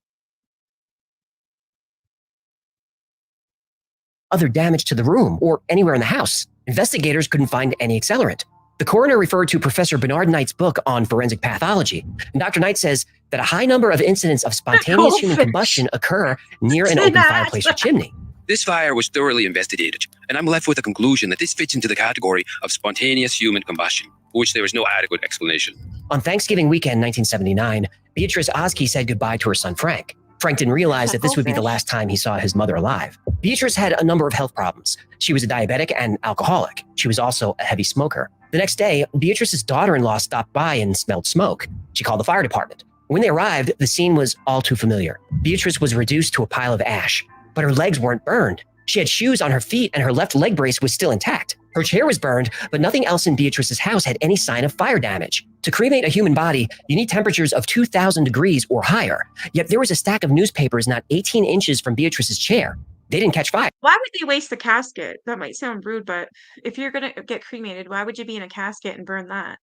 S3: Other damage to the room or anywhere in the house. Investigators couldn't find any accelerant. The coroner referred to Professor Bernard Knight's book on forensic pathology. And Dr. Knight says that a high number of incidents of spontaneous human combustion occur near an open fireplace or chimney.
S4: This fire was thoroughly investigated, and I'm left with the conclusion that this fits into the category of spontaneous human combustion, for which there is no adequate explanation.
S3: On Thanksgiving weekend 1979, Beatrice Oskey said goodbye to her son Frank. Frank didn't realize that this would be the last time he saw his mother alive. Beatrice had a number of health problems. She was a diabetic and alcoholic. She was also a heavy smoker. The next day, Beatrice's daughter-in-law stopped by and smelled smoke. She called the fire department. When they arrived, the scene was all too familiar. Beatrice was reduced to a pile of ash, but her legs weren't burned. She had shoes on her feet and her left leg brace was still intact. Her chair was burned, but nothing else in Beatrice's house had any sign of fire damage. To cremate a human body, you need temperatures of 2,000 degrees or higher. Yet there was a stack of newspapers not 18 inches from Beatrice's chair. They didn't catch fire.
S1: Why would they waste the casket? That might sound rude, but if you're going to get cremated, why would you be in a casket and burn that?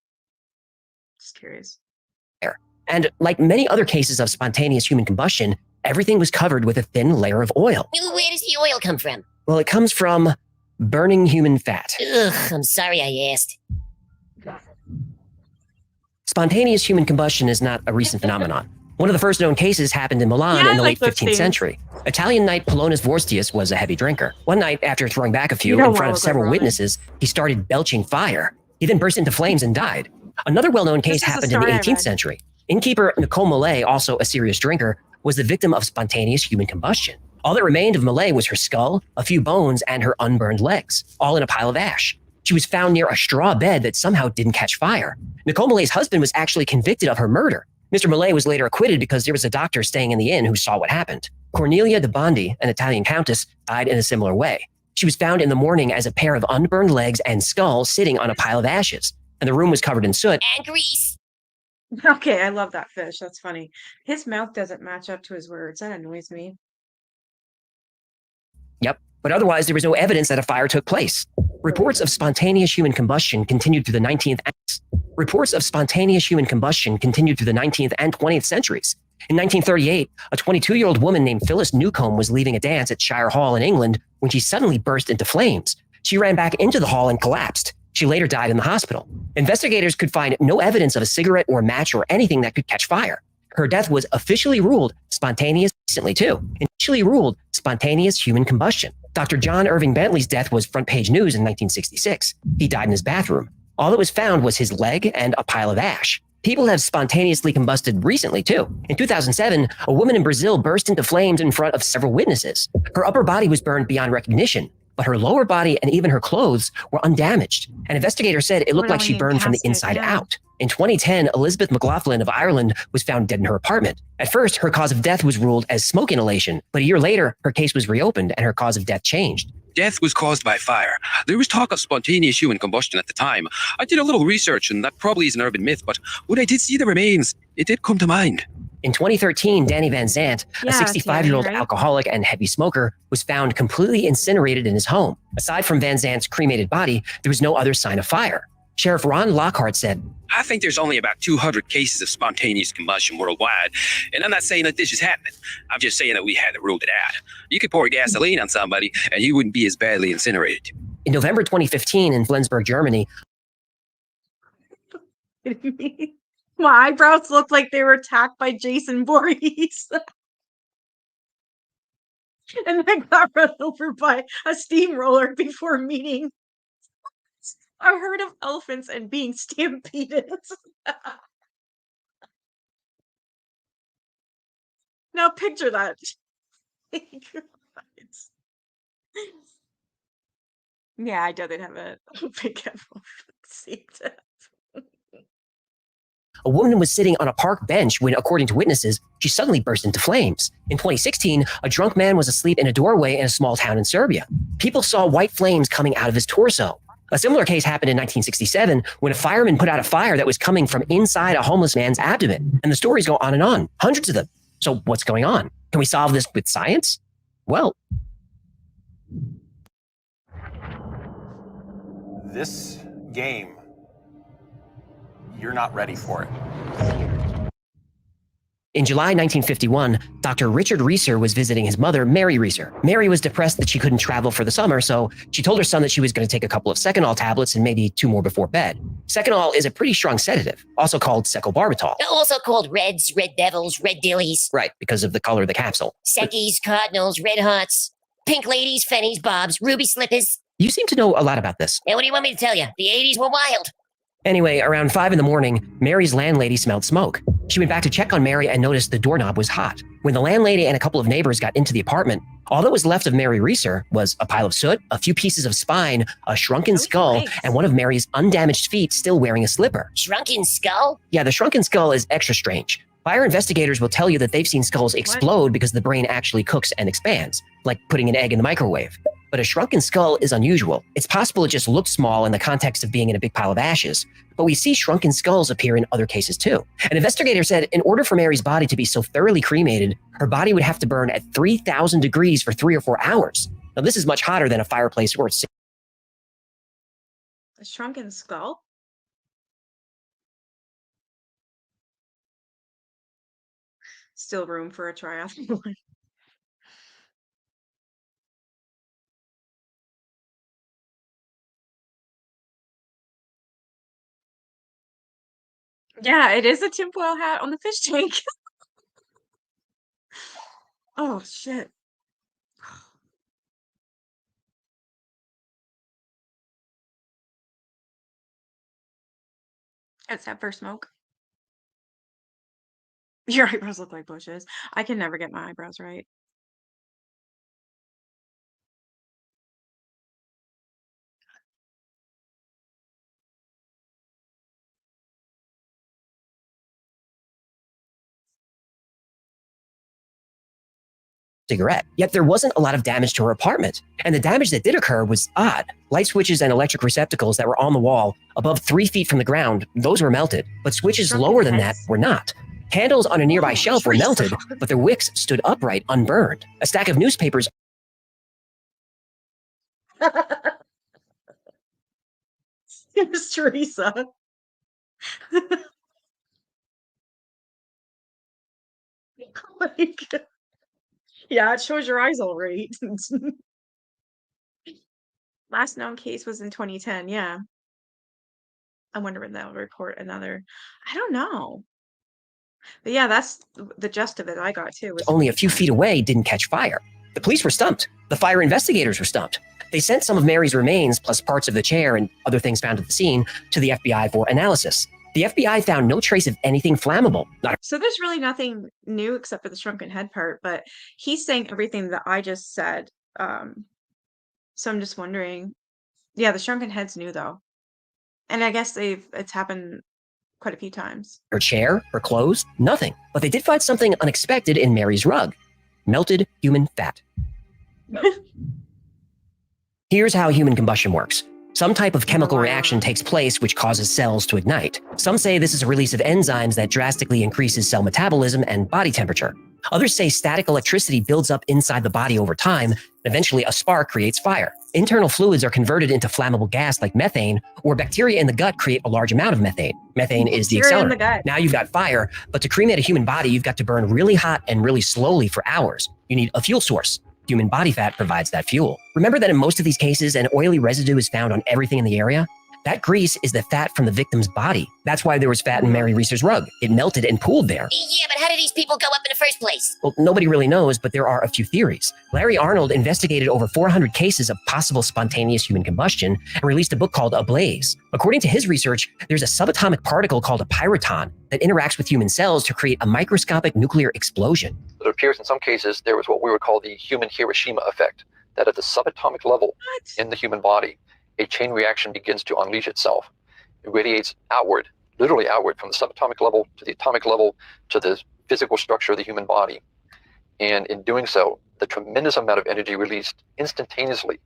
S1: Just curious.
S3: And like many other cases of spontaneous human combustion, everything was covered with a thin layer of oil.
S5: Where does the oil come from?
S3: Well, it comes from burning human fat.
S5: Ugh, I'm sorry I asked.
S3: Spontaneous human combustion is not a recent phenomenon. One of the first known cases happened in Milan in the late 15th century. Italian knight Polonus Vorstius was a heavy drinker. One night, after throwing back a few in front of several witnesses, he started belching fire. He then burst into flames and died. Another well-known case happened in the 18th century. Innkeeper Nicole Mollet, also a serious drinker, was the victim of spontaneous human combustion. All that remained of Millay was her skull, a few bones, and her unburned legs, all in a pile of ash. She was found near a straw bed that somehow didn't catch fire. Nicole Millay's husband was actually convicted of her murder. Mr. Millay was later acquitted because there was a doctor staying in the inn who saw what happened. Cornelia de Bondi, an Italian countess, died in a similar way. She was found in the morning as a pair of unburned legs and skull sitting on a pile of ashes, and the room was covered in soot.
S5: And grease.
S1: Okay, I love that fish. That's funny. His mouth doesn't match up to his words. That annoys me.
S3: Yep, but otherwise there was no evidence that a fire took place. Reports of spontaneous human combustion continued through the 19th and 20th centuries. In 1938, a 22-year-old woman named Phyllis Newcomb was leaving a dance at Shire Hall in England when she suddenly burst into flames. She ran back into the hall and collapsed. She later died in the hospital. Investigators could find no evidence of a cigarette or match or anything that could catch fire. Her death was officially ruled spontaneous human combustion. Dr. John Irving Bentley's death was front page news in 1966. He died in his bathroom. All that was found was his leg and a pile of ash. People have spontaneously combusted recently, too. In 2007, a woman in Brazil burst into flames in front of several witnesses. Her upper body was burned beyond recognition, but her lower body and even her clothes were undamaged. An investigator said it looked like she burned from the inside out. In 2010, Elizabeth McLaughlin of Ireland was found dead in her apartment. At first, her cause of death was ruled as smoke inhalation, but a year later, her case was reopened and her cause of death changed.
S4: Death was caused by fire. There was talk of spontaneous human combustion at the time. I did a little research, and that probably is an urban myth, but when I did see the remains, it did come to mind.
S3: In 2013, Danny Van Zant, a 65-year-old alcoholic and heavy smoker, was found completely incinerated in his home. Aside from Van Zant's cremated body, there was no other sign of fire. Sheriff Ron Lockhart said,
S4: I think there's only about 200 cases of spontaneous combustion worldwide, and I'm not saying that this is happening. I'm just saying that we had to rule it out. You could pour gasoline on somebody, and he wouldn't be as badly incinerated.
S3: In November 2015 in Flensburg, Germany,
S1: My eyebrows look like they were attacked by Jason Voorhees. And I got run over by a steamroller before meeting a herd of elephants and being stampeded. Now picture that. Yeah, I didn't have a big seat.
S3: a woman was sitting on a park bench when, according to witnesses, she suddenly burst into flames. In 2016, a drunk man was asleep in a doorway in a small town in Serbia. People saw white flames coming out of his torso. A similar case happened in 1967 when a fireman put out a fire that was coming from inside a homeless man's abdomen. And the stories go on and on, hundreds of them. So what's going on? Can we solve this with science? Well,
S6: this game, you're not ready for it.
S3: in July 1951, Dr. Richard Reeser was visiting his mother, Mary Reeser. Mary was depressed that she couldn't travel for the summer, so she told her son that she was going to take a couple of Seconal tablets and maybe 2 more before bed. Seconal is a pretty strong sedative, also called secobarbital.
S5: Also called Reds, Red Devils, Red Dillies,
S3: Right, because of the color of the capsule.
S5: Seckies, Cardinals, Red Hots, Pink Ladies, Fennies, Bobs, Ruby Slippers.
S3: You seem to know a lot about this.
S5: And what do you want me to tell you? The 80s were wild.
S3: Anyway, around 5 in the morning, Mary's landlady smelled smoke. She went back to check on Mary and noticed the doorknob was hot. When the landlady and a couple of neighbors got into the apartment, all that was left of Mary Reeser was a pile of soot, a few pieces of spine, a shrunken skull, and one of Mary's undamaged feet still wearing a slipper.
S5: Shrunken skull?
S3: Yeah, the shrunken skull is extra strange. Fire investigators will tell you that they've seen skulls explode because the brain actually cooks and expands, like putting an egg in the microwave. But a shrunken skull is unusual. It's possible it just looked small in the context of being in a big pile of ashes, but we see shrunken skulls appear in other cases too. An investigator said in order for Mary's body to be so thoroughly cremated, her body would have to burn at 3,000 degrees for 3 or 4 hours. Now, this is much hotter than a fireplace or
S1: A shrunken skull? Still room for a triathlon. Yeah, it is a tinfoil hat on the fish tank. Oh, shit. Except for smoke. Your eyebrows look like bushes. I can never get my eyebrows right.
S3: cigarette. Yet there wasn't a lot of damage to her apartment. And the damage that did occur was odd. Light switches and electric receptacles that were on the wall above 3 feet from the ground, those were melted. But switches
S1: Shrunken
S3: lower than that
S1: heads?
S3: were not. Candles on a nearby
S1: Oh,
S3: shelf were
S1: Teresa.
S3: melted, but their wicks stood upright, unburned. A stack of newspapers
S1: It was Teresa. Like, yeah, it shows your eyes all right. Last known case was in 2010. Yeah. I wonder when they'll report another. I don't know. But yeah, that's the gist of it I got too. Was
S3: only a few
S1: 2010.
S3: feet away didn't catch fire. The police were stumped. The fire investigators were stumped. They sent some of Mary's remains, plus parts of the chair and other things found at the scene, to the FBI for analysis. The FBI found no trace of anything flammable, not
S1: So there's really nothing new except for the shrunken head part, but he's saying everything that I just said. So I'm just wondering. Yeah, the shrunken head's new though. And I guess it's happened quite a few times.
S3: her chair, her clothes, nothing. But they did find something unexpected in Mary's rug: melted human fat. Here's how human combustion works. Some type of chemical reaction takes place which causes cells to ignite. Some say this is a release of enzymes that drastically increases cell metabolism and body temperature. Others say static electricity builds up inside the body over time, and eventually a spark creates fire. Internal fluids are converted into flammable gas like methane, or bacteria in the gut create a large amount of methane. Methane is the
S1: Bacteria in the
S3: accelerant.
S1: gut.
S3: Now you've got fire, but to cremate a human body, you've got to burn really hot and really slowly for hours. You need a fuel source. Human body fat provides that fuel. Remember that in most of these cases, an oily residue is found on everything in the area? That grease is the fat from the victim's body. That's why there was fat in Mary Reeser's rug. It melted and pooled there.
S5: Yeah, but how did these people go up in the first place?
S3: Well, nobody really knows, but there are a few theories. Larry Arnold investigated over 400 cases of possible spontaneous human combustion and released a book called Ablaze. According to his research, there's a subatomic particle called a pyroton that interacts with human cells to create a microscopic nuclear explosion.
S7: It appears in some cases there was what we would call the human Hiroshima effect, that at the subatomic level
S1: What?
S7: in the human body, a chain reaction begins to unleash itself. It radiates outward, literally outward, from the subatomic level to the atomic level to the physical structure of the human body. And in doing so, the tremendous amount of energy released instantaneously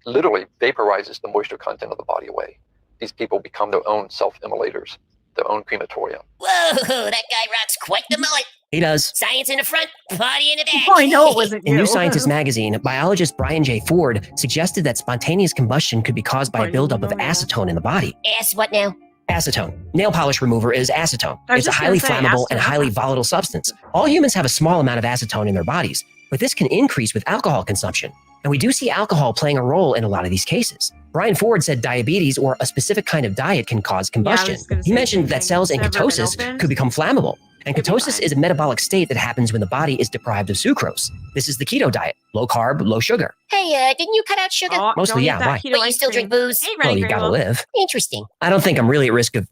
S7: literally vaporizes the moisture content of the body away. These people become their own self-immolators, their own crematoria.
S5: Whoa, that guy rocks quite the mullet.
S3: He does.
S5: Science in the front, body in the back.
S1: Oh, I know it wasn't
S3: In
S1: you.
S3: New Scientist magazine, biologist Brian J. Ford suggested that spontaneous combustion could be caused by a buildup of acetone in the body.
S5: Ass what now?
S3: Acetone. Nail polish remover is acetone.
S1: I was
S3: It's a
S1: just
S3: highly
S1: gonna say,
S3: flammable and
S1: acetone.
S3: highly volatile substance. All humans have a small amount of acetone in their bodies, but this can increase with alcohol consumption. And we do see alcohol playing a role in a lot of these cases. Brian Ford said diabetes or a specific kind of diet can cause combustion.
S1: gonna
S3: He
S1: say
S3: mentioned
S1: the
S3: that
S1: same
S3: cells in
S1: thing. Never been
S3: ketosis
S1: opened.
S3: could become flammable. And
S1: Could be
S3: ketosis
S1: fine.
S3: is a metabolic state that happens when the body is deprived of sucrose. This is the keto diet: low carb, low sugar.
S5: Hey, didn't you cut out sugar?
S1: Oh,
S3: Mostly,
S1: don't eat
S3: yeah,
S1: that
S3: why?
S1: keto
S5: But you
S1: ice
S5: still
S1: cream.
S5: drink booze?
S1: Hey,
S3: Well,
S1: Rennie
S3: you gotta
S1: Greenwell.
S3: live.
S5: Interesting.
S3: I don't think I'm really at risk of.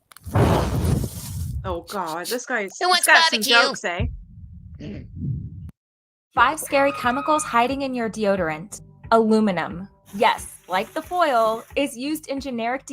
S1: Oh God, this guy's
S5: Who wants
S1: he's got some
S5: barbecue?
S1: jokes, eh?
S8: 5 scary chemicals hiding in your deodorant. Aluminum. Yes, like the foil, is used in generic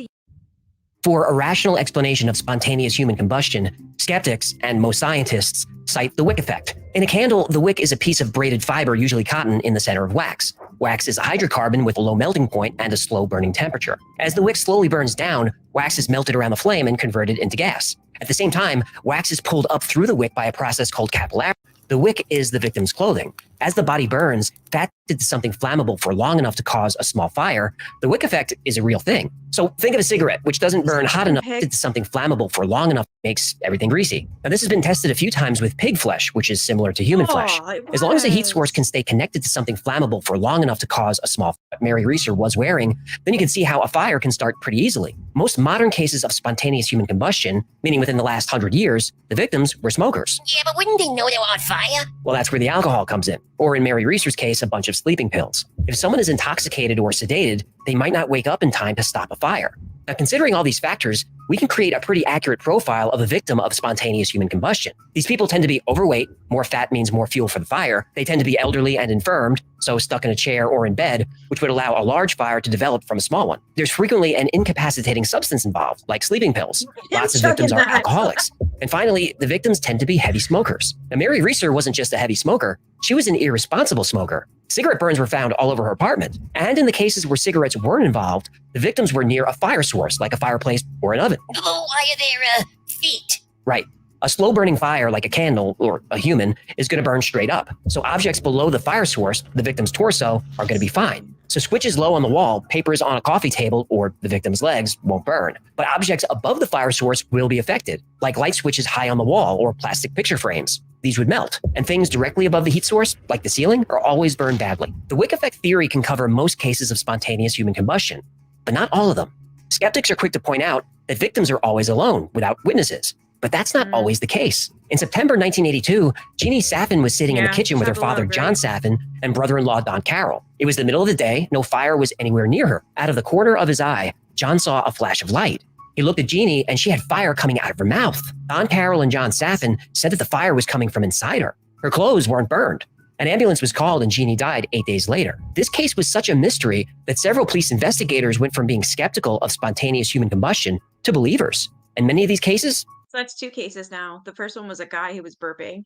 S3: For a rational explanation of spontaneous human combustion, skeptics and most scientists cite the wick effect. In a candle, the wick is a piece of braided fiber, usually cotton, in the center of wax. Wax is a hydrocarbon with a low melting point and a slow burning temperature. As the wick slowly burns down, wax is melted around the flame and converted into gas. At the same time, wax is pulled up through the wick by a process called capillarity. The wick is the victim's clothing. As the body burns, fat did something flammable for long enough to cause a small fire. The wick effect is a real thing. So think of a cigarette, which doesn't burn hot enough, did something flammable for long enough, makes everything greasy. Now, this has been tested a few times with pig flesh, which is similar to human flesh.
S1: Oh, it
S3: As long as the heat
S1: was.
S3: source can stay connected to something flammable for long enough to cause a small fire Mary Reeser was wearing, then you can see how a fire can start pretty easily. Most modern cases of spontaneous human combustion, meaning within the last 100 years, the victims were smokers.
S5: Yeah, but wouldn't they know they were on fire?
S3: Well, that's where the alcohol comes in. Or in Mary Reeser's case, a bunch of sleeping pills. If someone is intoxicated or sedated, they might not wake up in time to stop a fire. Now, considering all these factors, we can create a pretty accurate profile of a victim of spontaneous human combustion. These people tend to be overweight. More fat means more fuel for the fire. They tend to be elderly and infirmed, so stuck in a chair or in bed, which would allow a large fire to develop from a small one. There's frequently an incapacitating substance involved, like sleeping pills. Lots of victims are alcoholics. And finally, the victims tend to be heavy smokers. Now, Mary Reeser wasn't just a heavy smoker, she was an irresponsible smoker. Cigarette burns were found all over her apartment. And in the cases where cigarettes weren't involved, the victims were near a fire source, like a fireplace or an oven.
S5: Oh, why are there feet?
S3: Right. A slow-burning fire, like a candle or a human, is going to burn straight up. So objects below the fire source, the victim's torso, are going to be fine. So switches low on the wall, papers on a coffee table, or the victim's legs won't burn. But objects above the fire source will be affected, like light switches high on the wall or plastic picture frames. These would melt, and things directly above the heat source, like the ceiling, are always burned badly. The wick effect theory can cover most cases of spontaneous human combustion, but not all of them. Skeptics are quick to point out that victims are always alone, without witnesses. But that's not always the case. In September 1982, Jeannie Saffin was sitting in the kitchen with her father, John Saffin, and brother-in-law, Don Carroll. It was the middle of the day. No fire was anywhere near her. Out of the corner of his eye, John saw a flash of light. He looked at Jeannie, and she had fire coming out of her mouth. Don Carroll and John Saffin said that the fire was coming from inside her. Her clothes weren't burned. An ambulance was called, and Jeannie died 8 days later. This case was such a mystery that several police investigators went from being skeptical of spontaneous human combustion to believers. And many of these cases,
S1: So that's 2 cases now. The first one was a guy who was burping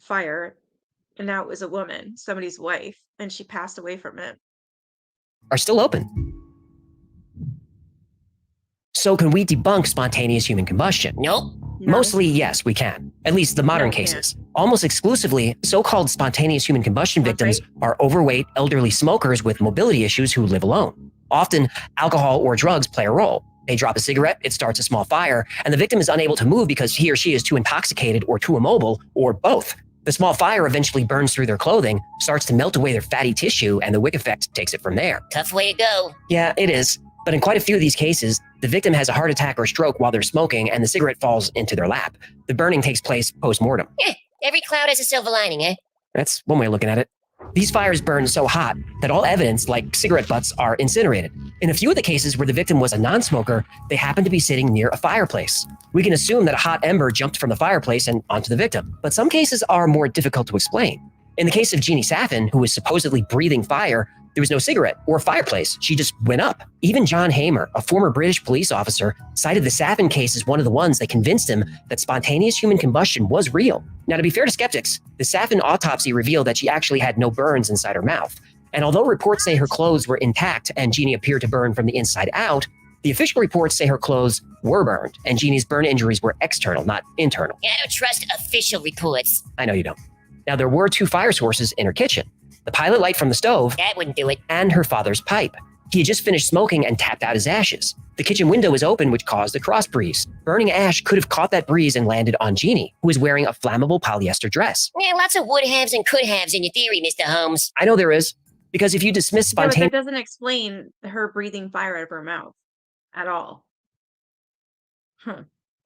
S1: fire, and now it was a woman, somebody's wife, and she passed away from it.
S3: are still open. So can we debunk spontaneous human combustion?
S5: Nope.
S1: No.
S3: Mostly, yes, we can. At least the modern
S1: No, we can't.
S3: cases. Almost exclusively, so-called spontaneous human combustion
S1: That's
S3: victims are overweight, elderly smokers with mobility issues who live alone. Often, alcohol or drugs play a role. They drop a cigarette, it starts a small fire, and the victim is unable to move because he or she is too intoxicated or too immobile, or both. The small fire eventually burns through their clothing, starts to melt away their fatty tissue, and the wick effect takes it from there.
S5: Tough way to go.
S3: Yeah, it is. But in quite a few of these cases, the victim has a heart attack or stroke while they're smoking, and the cigarette falls into their lap. The burning takes place post-mortem.
S5: Every cloud has a silver lining, eh?
S3: That's one way of looking at it. These fires burn so hot that all evidence, like cigarette butts, are incinerated. In a few of the cases where the victim was a non-smoker, they happened to be sitting near a fireplace. We can assume that a hot ember jumped from the fireplace and onto the victim. But some cases are more difficult to explain. In the case of Jeannie Saffin, who was supposedly breathing fire, there was no cigarette or fireplace. She just went up. Even John Hamer, a former British police officer, cited the Saffin case as one of the ones that convinced him that spontaneous human combustion was real. Now, to be fair to skeptics, the Saffin autopsy revealed that she actually had no burns inside her mouth. And although reports say her clothes were intact and Jeannie appeared to burn from the inside out, the official reports say her clothes were burned, and Jeannie's burn injuries were external, not internal.
S5: I don't trust official reports.
S3: I know you don't. Now, there were 2 fire sources in her kitchen. The pilot light from the stove,
S5: That wouldn't do it.
S3: and her father's pipe. He had just finished smoking and tapped out his ashes. The kitchen window was open, which caused a cross breeze. Burning ash could have caught that breeze and landed on Jeannie, who was wearing a flammable polyester dress.
S5: Yeah, lots of would haves and could haves in your theory, Mr. Holmes.
S3: I know there is, because if you dismiss
S1: Yeah, but
S3: spontaneous
S1: that doesn't explain her breathing fire out of her mouth at all.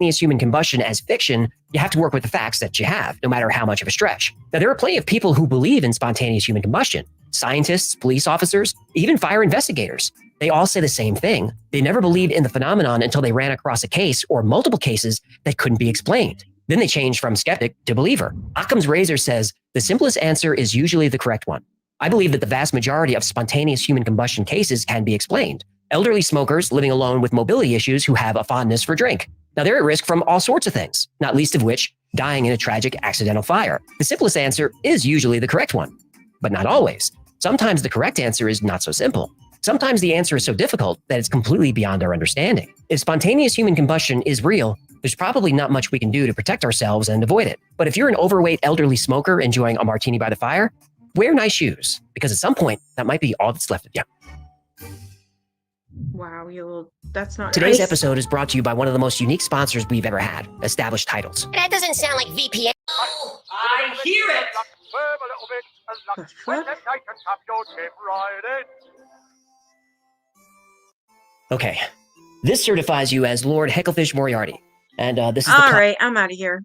S3: human combustion as fiction, you have to work with the facts that you have, no matter how much of a stretch. Now, there are plenty of people who believe in spontaneous human combustion. Scientists, police officers, even fire investigators. They all say the same thing. They never believed in the phenomenon until they ran across a case or multiple cases that couldn't be explained. Then they changed from skeptic to believer. Occam's razor says the simplest answer is usually the correct one. I believe that the vast majority of spontaneous human combustion cases can be explained. Elderly smokers living alone with mobility issues who have a fondness for drink. Now, they're at risk from all sorts of things, not least of which dying in a tragic accidental fire. The simplest answer is usually the correct one, but not always. Sometimes the correct answer is not so simple. Sometimes the answer is so difficult that it's completely beyond our understanding. If spontaneous human combustion is real, there's probably not much we can do to protect ourselves and avoid it. But if you're an overweight elderly smoker enjoying a martini by the fire, wear nice shoes, because at some point, that might be all that's left of you.
S1: Wow, that's not
S3: Today's
S1: nice.
S3: episode is brought to you by one of the most unique sponsors we've ever had, Established Titles.
S5: That doesn't sound like VPN.
S9: I hear it!
S1: The fuck?
S3: Okay, this certifies you as Lord Hecklefish Moriarty. And this is the
S1: All right, I'm out of here.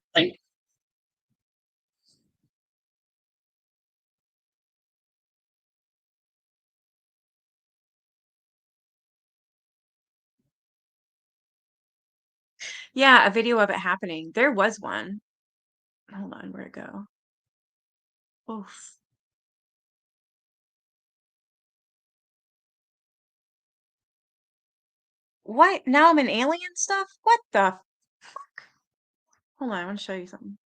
S1: Yeah, a video of it happening. There was one. Hold on, where'd it go? Oof. What? Now I'm in alien stuff? What the fuck? Hold on, I want to show you something.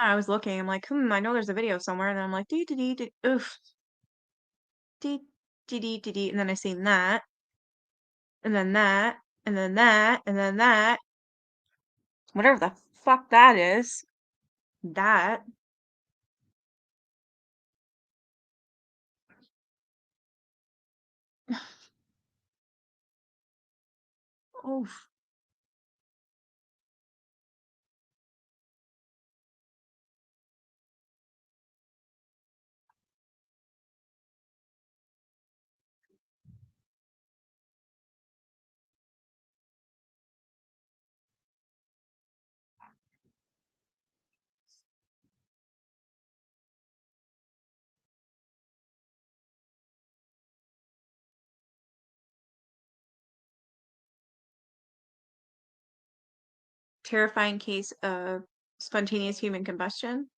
S1: I was looking, I'm like, I know there's a video somewhere, and then I'm like, dee dee dee dee, oof, dee dee dee dee dee, and then I seen that, and then that, and then that, and then that, whatever the fuck that is, that, oof. Terrifying case of spontaneous human combustion.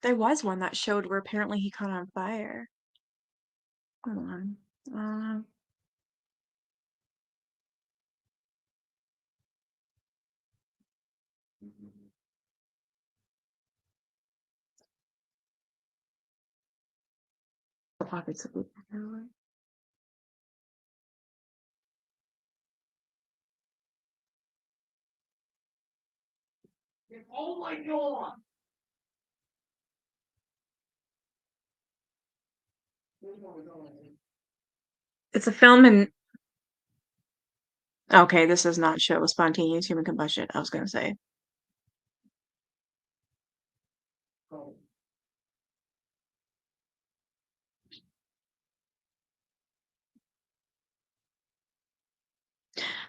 S1: There was one that showed where apparently he caught on fire. Hold on. The pockets of the
S9: Oh my god.
S1: It's a film in okay, this does not show spontaneous human combustion, I was gonna say.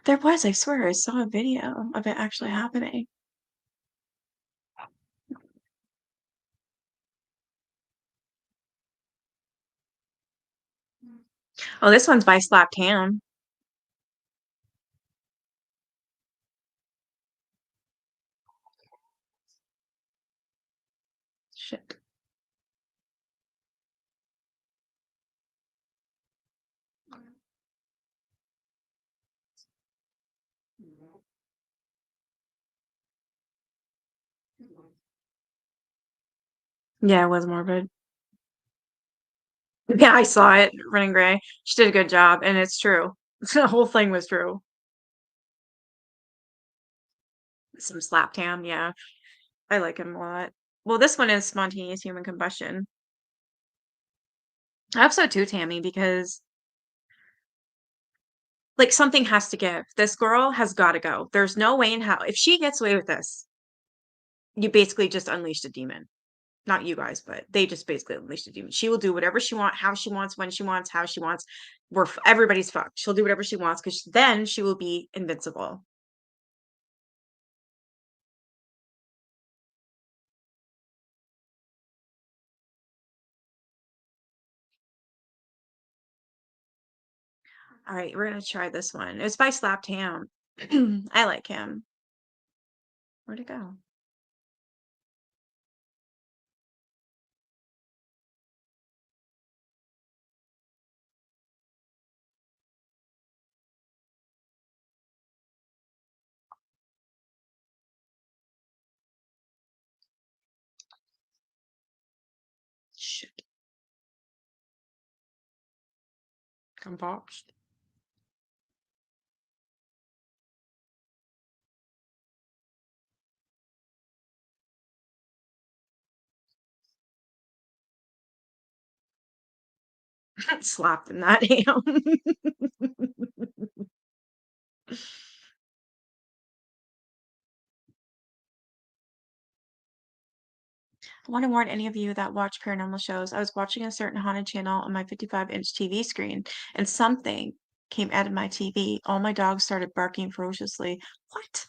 S1: There was, I swear, I saw a video of it actually happening. Oh, this one's by Slapped Ham. Shit. Yeah, it was morbid. Yeah, I saw it, Running Gray. She did a good job, and it's true. The whole thing was true. Some Slapped Ham, yeah. I like him a lot. Well, this one is spontaneous human combustion. I hope so too, Tammy, because like something has to give. This girl has got to go. There's no way in hell if she gets away with this, you basically just unleashed a demon. Not you guys, but they just basically unleashed a demon. She will do whatever she wants, how she wants, when she wants, how she wants. Everybody's fucked. She'll do whatever she wants because then she will be invincible. All right, we're gonna try this one. It's by Slapped Ham. I like him. Where'd it go? Shit. Unboxed. Slapped in that ham. I want to warn any of you that watch paranormal shows. I was watching a certain haunted channel on my 55-inch TV screen, and something came out of my TV. All my dogs started barking ferociously. What?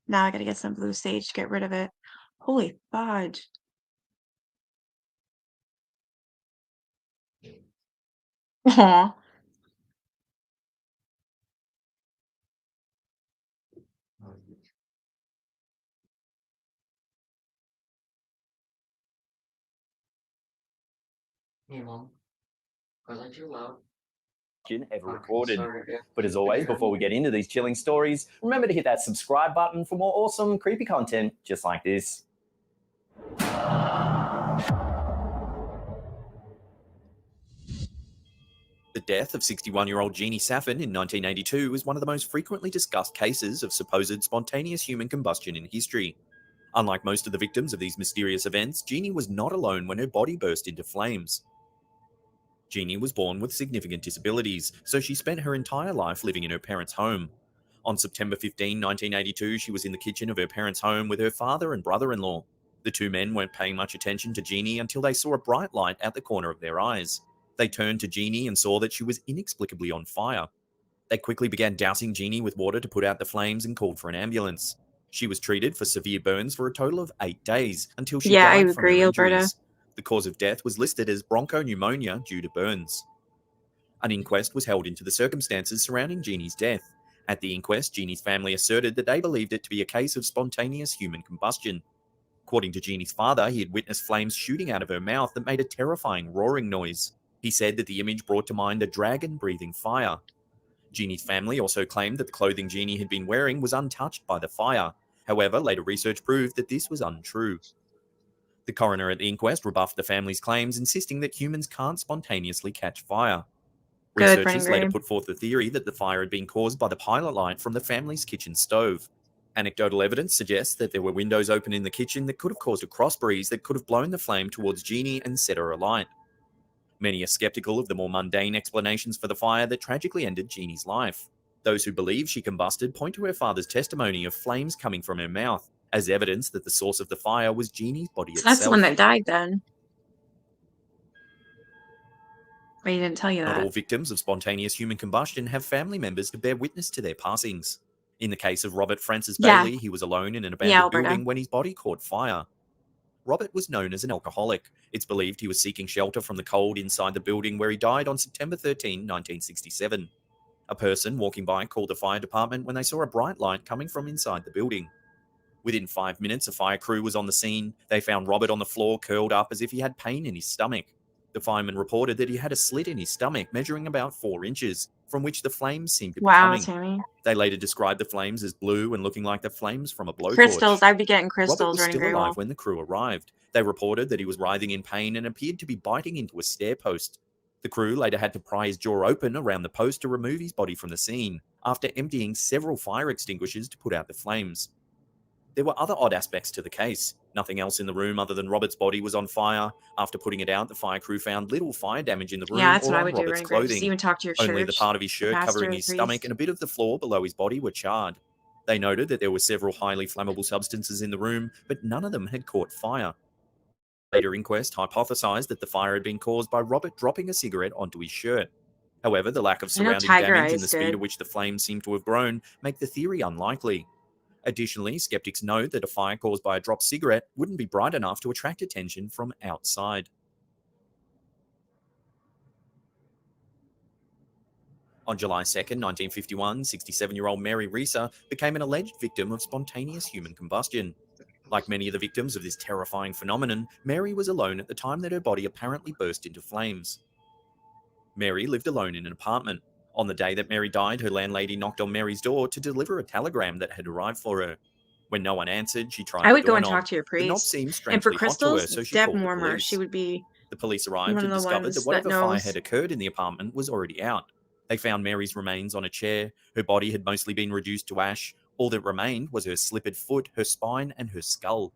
S1: Now I gotta get some blue sage to get rid of it. Holy fudge. Aw.
S10: Ever recorded. But as always, before we get into these chilling stories, remember to hit that subscribe button for more awesome, creepy content just like this. The death of 61-year-old Jeannie Saffin in 1982 is one of the most frequently discussed cases of supposed spontaneous human combustion in history. Unlike most of the victims of these mysterious events, Jeannie was not alone when her body burst into flames. Jeannie was born with significant disabilities, so she spent her entire life living in her parents' home. On September 15, 1982, she was in the kitchen of her parents' home with her father and brother-in-law. The two men weren't paying much attention to Jeannie until they saw a bright light out the corner of their eyes. They turned to Jeannie and saw that she was inexplicably on fire. They quickly began dousing Jeannie with water to put out the flames and called for an ambulance. She was treated for severe burns for a total of 8 days until she
S1: Yeah, I
S10: died from her
S1: agree, Alberta.
S10: injuries. The cause of death was listed as bronchopneumonia due to burns. An inquest was held into the circumstances surrounding Jeannie's death. At the inquest, Jeannie's family asserted that they believed it to be a case of spontaneous human combustion. According to Jeannie's father, he had witnessed flames shooting out of her mouth that made a terrifying roaring noise. He said that the image brought to mind a dragon breathing fire. Jeannie's family also claimed that the clothing Jeannie had been wearing was untouched by the fire. However, later research proved that this was untrue. The coroner at the inquest rebuffed the family's claims, insisting that humans can't spontaneously catch fire.
S1: Good,
S10: Researchers
S1: Brennan
S10: later
S1: Green.
S10: put forth the theory that the fire had been caused by the pilot light from the family's kitchen stove. Anecdotal evidence suggests that there were windows open in the kitchen that could have caused a cross breeze that could have blown the flame towards Jeannie and set her alight. Many are skeptical of the more mundane explanations for the fire that tragically ended Jeannie's life. Those who believe she combusted point to her father's testimony of flames coming from her mouth as evidence that the source of the fire was Jeannie's body
S1: So
S10: itself.
S1: that's the one that died then. Or he didn't tell you
S10: Not all
S1: that.
S10: victims of spontaneous human combustion have family members to bear witness to their passings. In the case of Robert Francis
S1: Yeah.
S10: Bailey, he was alone in an
S1: Yeah,
S10: abandoned
S1: Alberta.
S10: building when his body caught fire. Robert was known as an alcoholic. It's believed he was seeking shelter from the cold inside the building where he died on September 13, 1967. A person walking by called the fire department when they saw a bright light coming from inside the building. Within 5 minutes, a fire crew was on the scene. They found Robert on the floor, curled up as if he had pain in his stomach. The fireman reported that he had a slit in his stomach measuring about 4 inches, from which the flames seemed to be
S1: Wow,
S10: coming.
S1: Tammy.
S10: They later described the flames as blue and looking like the flames from a blowtorch.
S1: Crystals. I'd be getting
S10: Robert
S1: crystals
S10: was
S1: running
S10: still
S1: very
S10: alive
S1: well.
S10: when the crew arrived. They reported that he was writhing in pain and appeared to be biting into a stair post. The crew later had to pry his jaw open around the post to remove his body from the scene, after emptying several fire extinguishers to put out the flames. There were other odd aspects to the case. Nothing else in the room other than Robert's body was on fire. After putting it out, the fire crew found little fire damage in the room
S1: Yeah, that's
S10: or
S1: what I
S10: on
S1: would do,
S10: Robert's
S1: running great. Just
S10: clothing.
S1: even talk to your
S10: Only the
S1: church.
S10: part of his shirt
S1: pastor,
S10: covering
S1: the
S10: his stomach
S1: priest.
S10: and a bit of the floor below his body were charred. They noted that there were several highly flammable substances in the room, but none of them had caught fire. Later inquest hypothesized that the fire had been caused by Robert dropping a cigarette onto his shirt. However, the lack of
S1: I know
S10: surrounding
S1: Tiger
S10: damage and
S1: Eyes
S10: the speed
S1: did.
S10: at which the flames seem to have grown make the theory unlikely. Additionally, skeptics note that a fire caused by a dropped cigarette wouldn't be bright enough to attract attention from outside. On July 2nd, 1951, 67-year-old Mary Reeser became an alleged victim of spontaneous human combustion. Like many of the victims of this terrifying phenomenon, Mary was alone at the time that her body apparently burst into flames. Mary lived alone in an apartment. On the day that Mary died, her landlady knocked on Mary's door to deliver a telegram that had arrived for her. When no one answered, she tried
S1: I
S10: the
S1: would go and
S10: doorknob.
S1: talk to your
S10: The knob
S1: priest.
S10: seemed
S1: And for
S10: strangely hot to her,
S1: crystals,
S10: so she
S1: Deb
S10: called the
S1: Warmer.
S10: police.
S1: She would be
S10: The police arrived
S1: one
S10: and
S1: of the
S10: discovered
S1: ones
S10: that
S1: that
S10: whatever fire
S1: knows.
S10: had occurred in the apartment was already out. They found Mary's remains on a chair. Her body had mostly been reduced to ash. All that remained was her slippered foot, her spine, and her skull.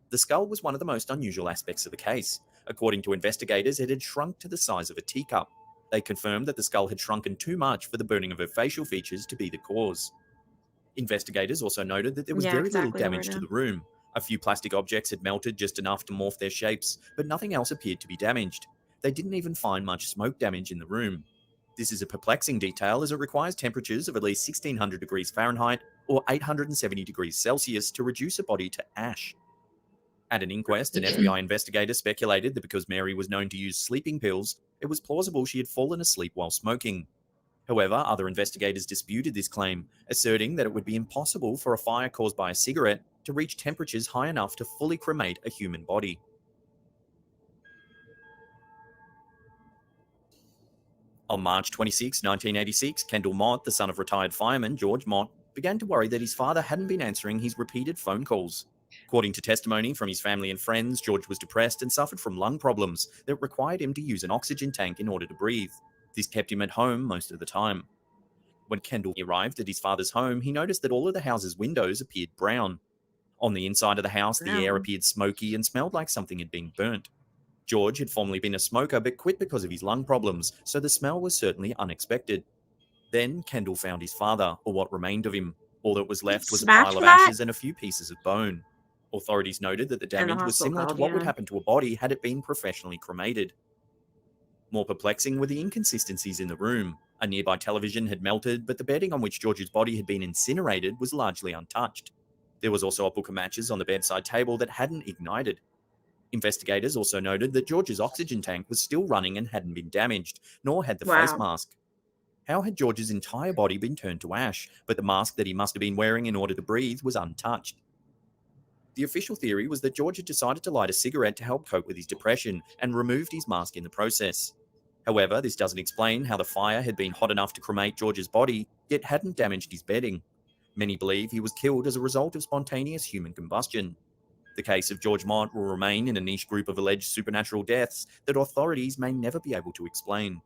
S10: The skull was one of the most unusual aspects of the case. According to investigators, it had shrunk to the size of a teacup. They confirmed that the skull had shrunken too much for the burning of her facial features to be the cause. Investigators also noted that there was
S1: Yeah,
S10: very little
S1: exactly,
S10: damage to
S1: Alberta.
S10: the room. A few plastic objects had melted just enough to morph their shapes, but nothing else appeared to be damaged. they didn't even find much smoke damage in the room. This is a perplexing detail as it requires temperatures of at least 1600 degrees Fahrenheit or 870 degrees Celsius to reduce a body to ash. At an inquest, an FBI investigator speculated that because Mary was known to use sleeping pills, it was plausible she had fallen asleep while smoking. However, other investigators disputed this claim, asserting that it would be impossible for a fire caused by a cigarette to reach temperatures high enough to fully cremate a human body. On March 26, 1986, Kendall Mott, the son of retired fireman George Mott, began to worry that his father hadn't been answering his repeated phone calls. According to testimony from his family and friends, George was depressed and suffered from lung problems that required him to use an oxygen tank in order to breathe. This kept him at home most of the time. When Kendall arrived at his father's home, he noticed that all of the house's windows appeared brown. On the inside of the house, the air appeared smoky and smelled like something had been burnt. George had formerly been a smoker but quit because of his lung problems, so the smell was certainly unexpected. Then Kendall found his father, or what remained of him. All that was left was a pile of ashes and a few pieces of bone. Authorities noted that the damage was similar to what would happen to a body had it been professionally cremated. More perplexing were the inconsistencies in the room. A nearby television had melted, but the bedding on which George's body had been incinerated was largely untouched. There was also a book of matches on the bedside table that hadn't ignited. Investigators also noted that George's oxygen tank was still running and hadn't been damaged, nor had the face mask. How had George's entire body been turned to ash, but the mask that he must have been wearing in order to breathe was untouched? The official theory was that George had decided to light a cigarette to help cope with his depression and removed his mask in the process. However, this doesn't explain how the fire had been hot enough to cremate George's body, yet hadn't damaged his bedding. Many believe he was killed as a result of spontaneous human combustion. The case of George Mott will remain in a niche group of alleged supernatural deaths that authorities may never be able to explain.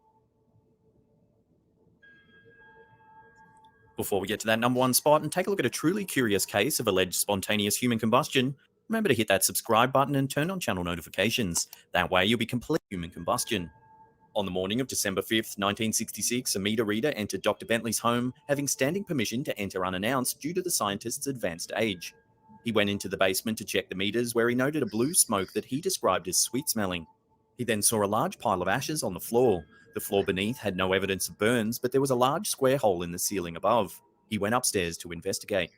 S10: Before we get to that number one spot and take a look at a truly curious case of alleged spontaneous human combustion, remember to hit that subscribe button and turn on channel notifications. That way you'll be complete human combustion. On the morning of December 5th, 1966, a meter reader entered Dr. Bentley's home, having standing permission to enter unannounced due to the scientist's advanced age. He went into the basement to check the meters, where he noted a blue smoke that he described as sweet-smelling. He then saw a large pile of ashes on the floor. The floor beneath had no evidence of burns, but there was a large square hole in the ceiling above. He went upstairs to investigate.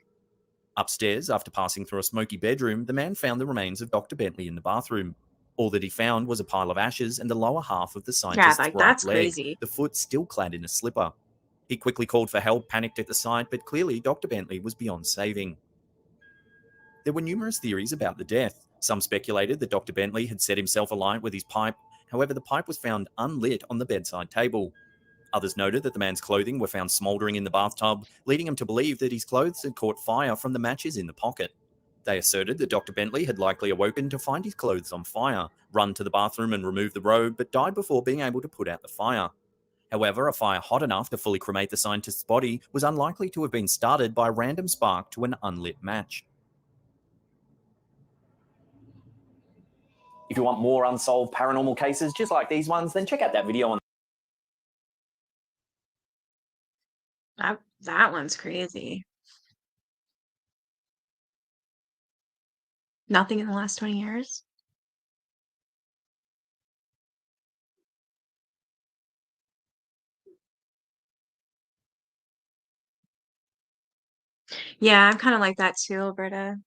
S10: Upstairs, after passing through a smoky bedroom, the man found the remains of Dr. Bentley in the bathroom. All that he found was a pile of ashes and the lower half of the scientist's right leg, the foot still clad in a slipper. He quickly called for help, panicked at the sight, but clearly Dr. Bentley was beyond saving. There were numerous theories about the death. Some speculated that Dr. Bentley had set himself alight with his pipe. However, the pipe was found unlit on the bedside table. Others noted that the man's clothing were found smouldering in the bathtub, leading him to believe that his clothes had caught fire from the matches in the pocket. They asserted that Dr. Bentley had likely awoken to find his clothes on fire, run to the bathroom and remove the robe, but died before being able to put out the fire. However, a fire hot enough to fully cremate the scientist's body was unlikely to have been started by a random spark to an unlit match.
S11: If you want more unsolved paranormal cases just like these ones, then check out that video on
S1: that one's crazy. Nothing in the last 20 years? Yeah, I'm kind of like that too, Alberta.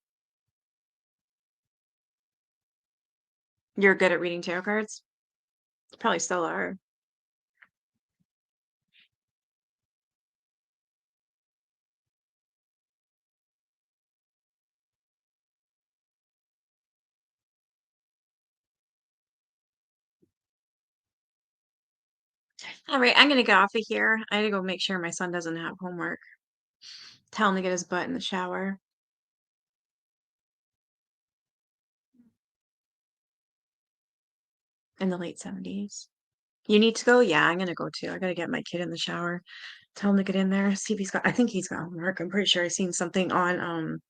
S1: You're good at reading tarot cards? You probably still are. All right, I'm gonna get off of here. I gotta go make sure my son doesn't have homework. Tell him to get his butt in the shower. In the late 70s. You need to go? Yeah, I'm gonna go too. I gotta get my kid in the shower. Tell him to get in there. See if he's got. I think he's got homework. I'm pretty sure I seen something on.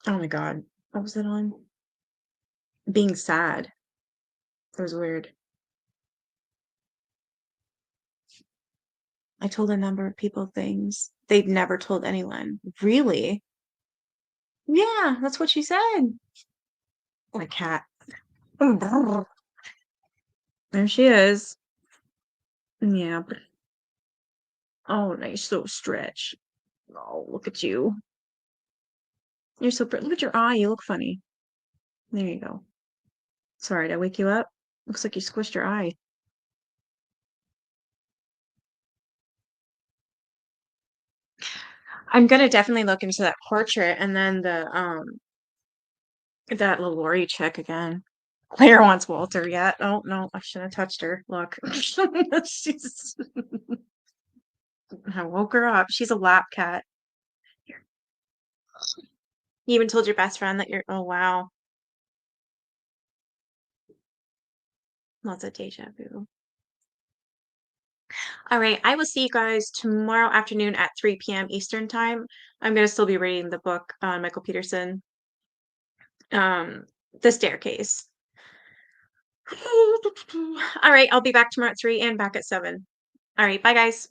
S1: Oh my God, what was it on? Being sad. It was weird. I told a number of people things they'd never told anyone. Really? Yeah, that's what she said. My cat. There she is. Yeah. Oh, nice little stretch. Oh, look at you. You're so pretty. Look at your eye. You look funny. There you go. Sorry, did I wake you up? Looks like you squished your eye. I'm gonna definitely look into that portrait and then that Lori chick again. Claire wants Walter yet. Oh no, I shouldn't have touched her. Look. She's I woke her up. She's a lap cat. Here. You even told your best friend that you're oh wow. Lots of deja vu. All right, I will see you guys tomorrow afternoon at 3 p.m. Eastern time. I'm gonna still be reading the book on Michael Peterson, The Staircase. All right, I'll be back tomorrow at 3 and back at 7. All right, bye guys.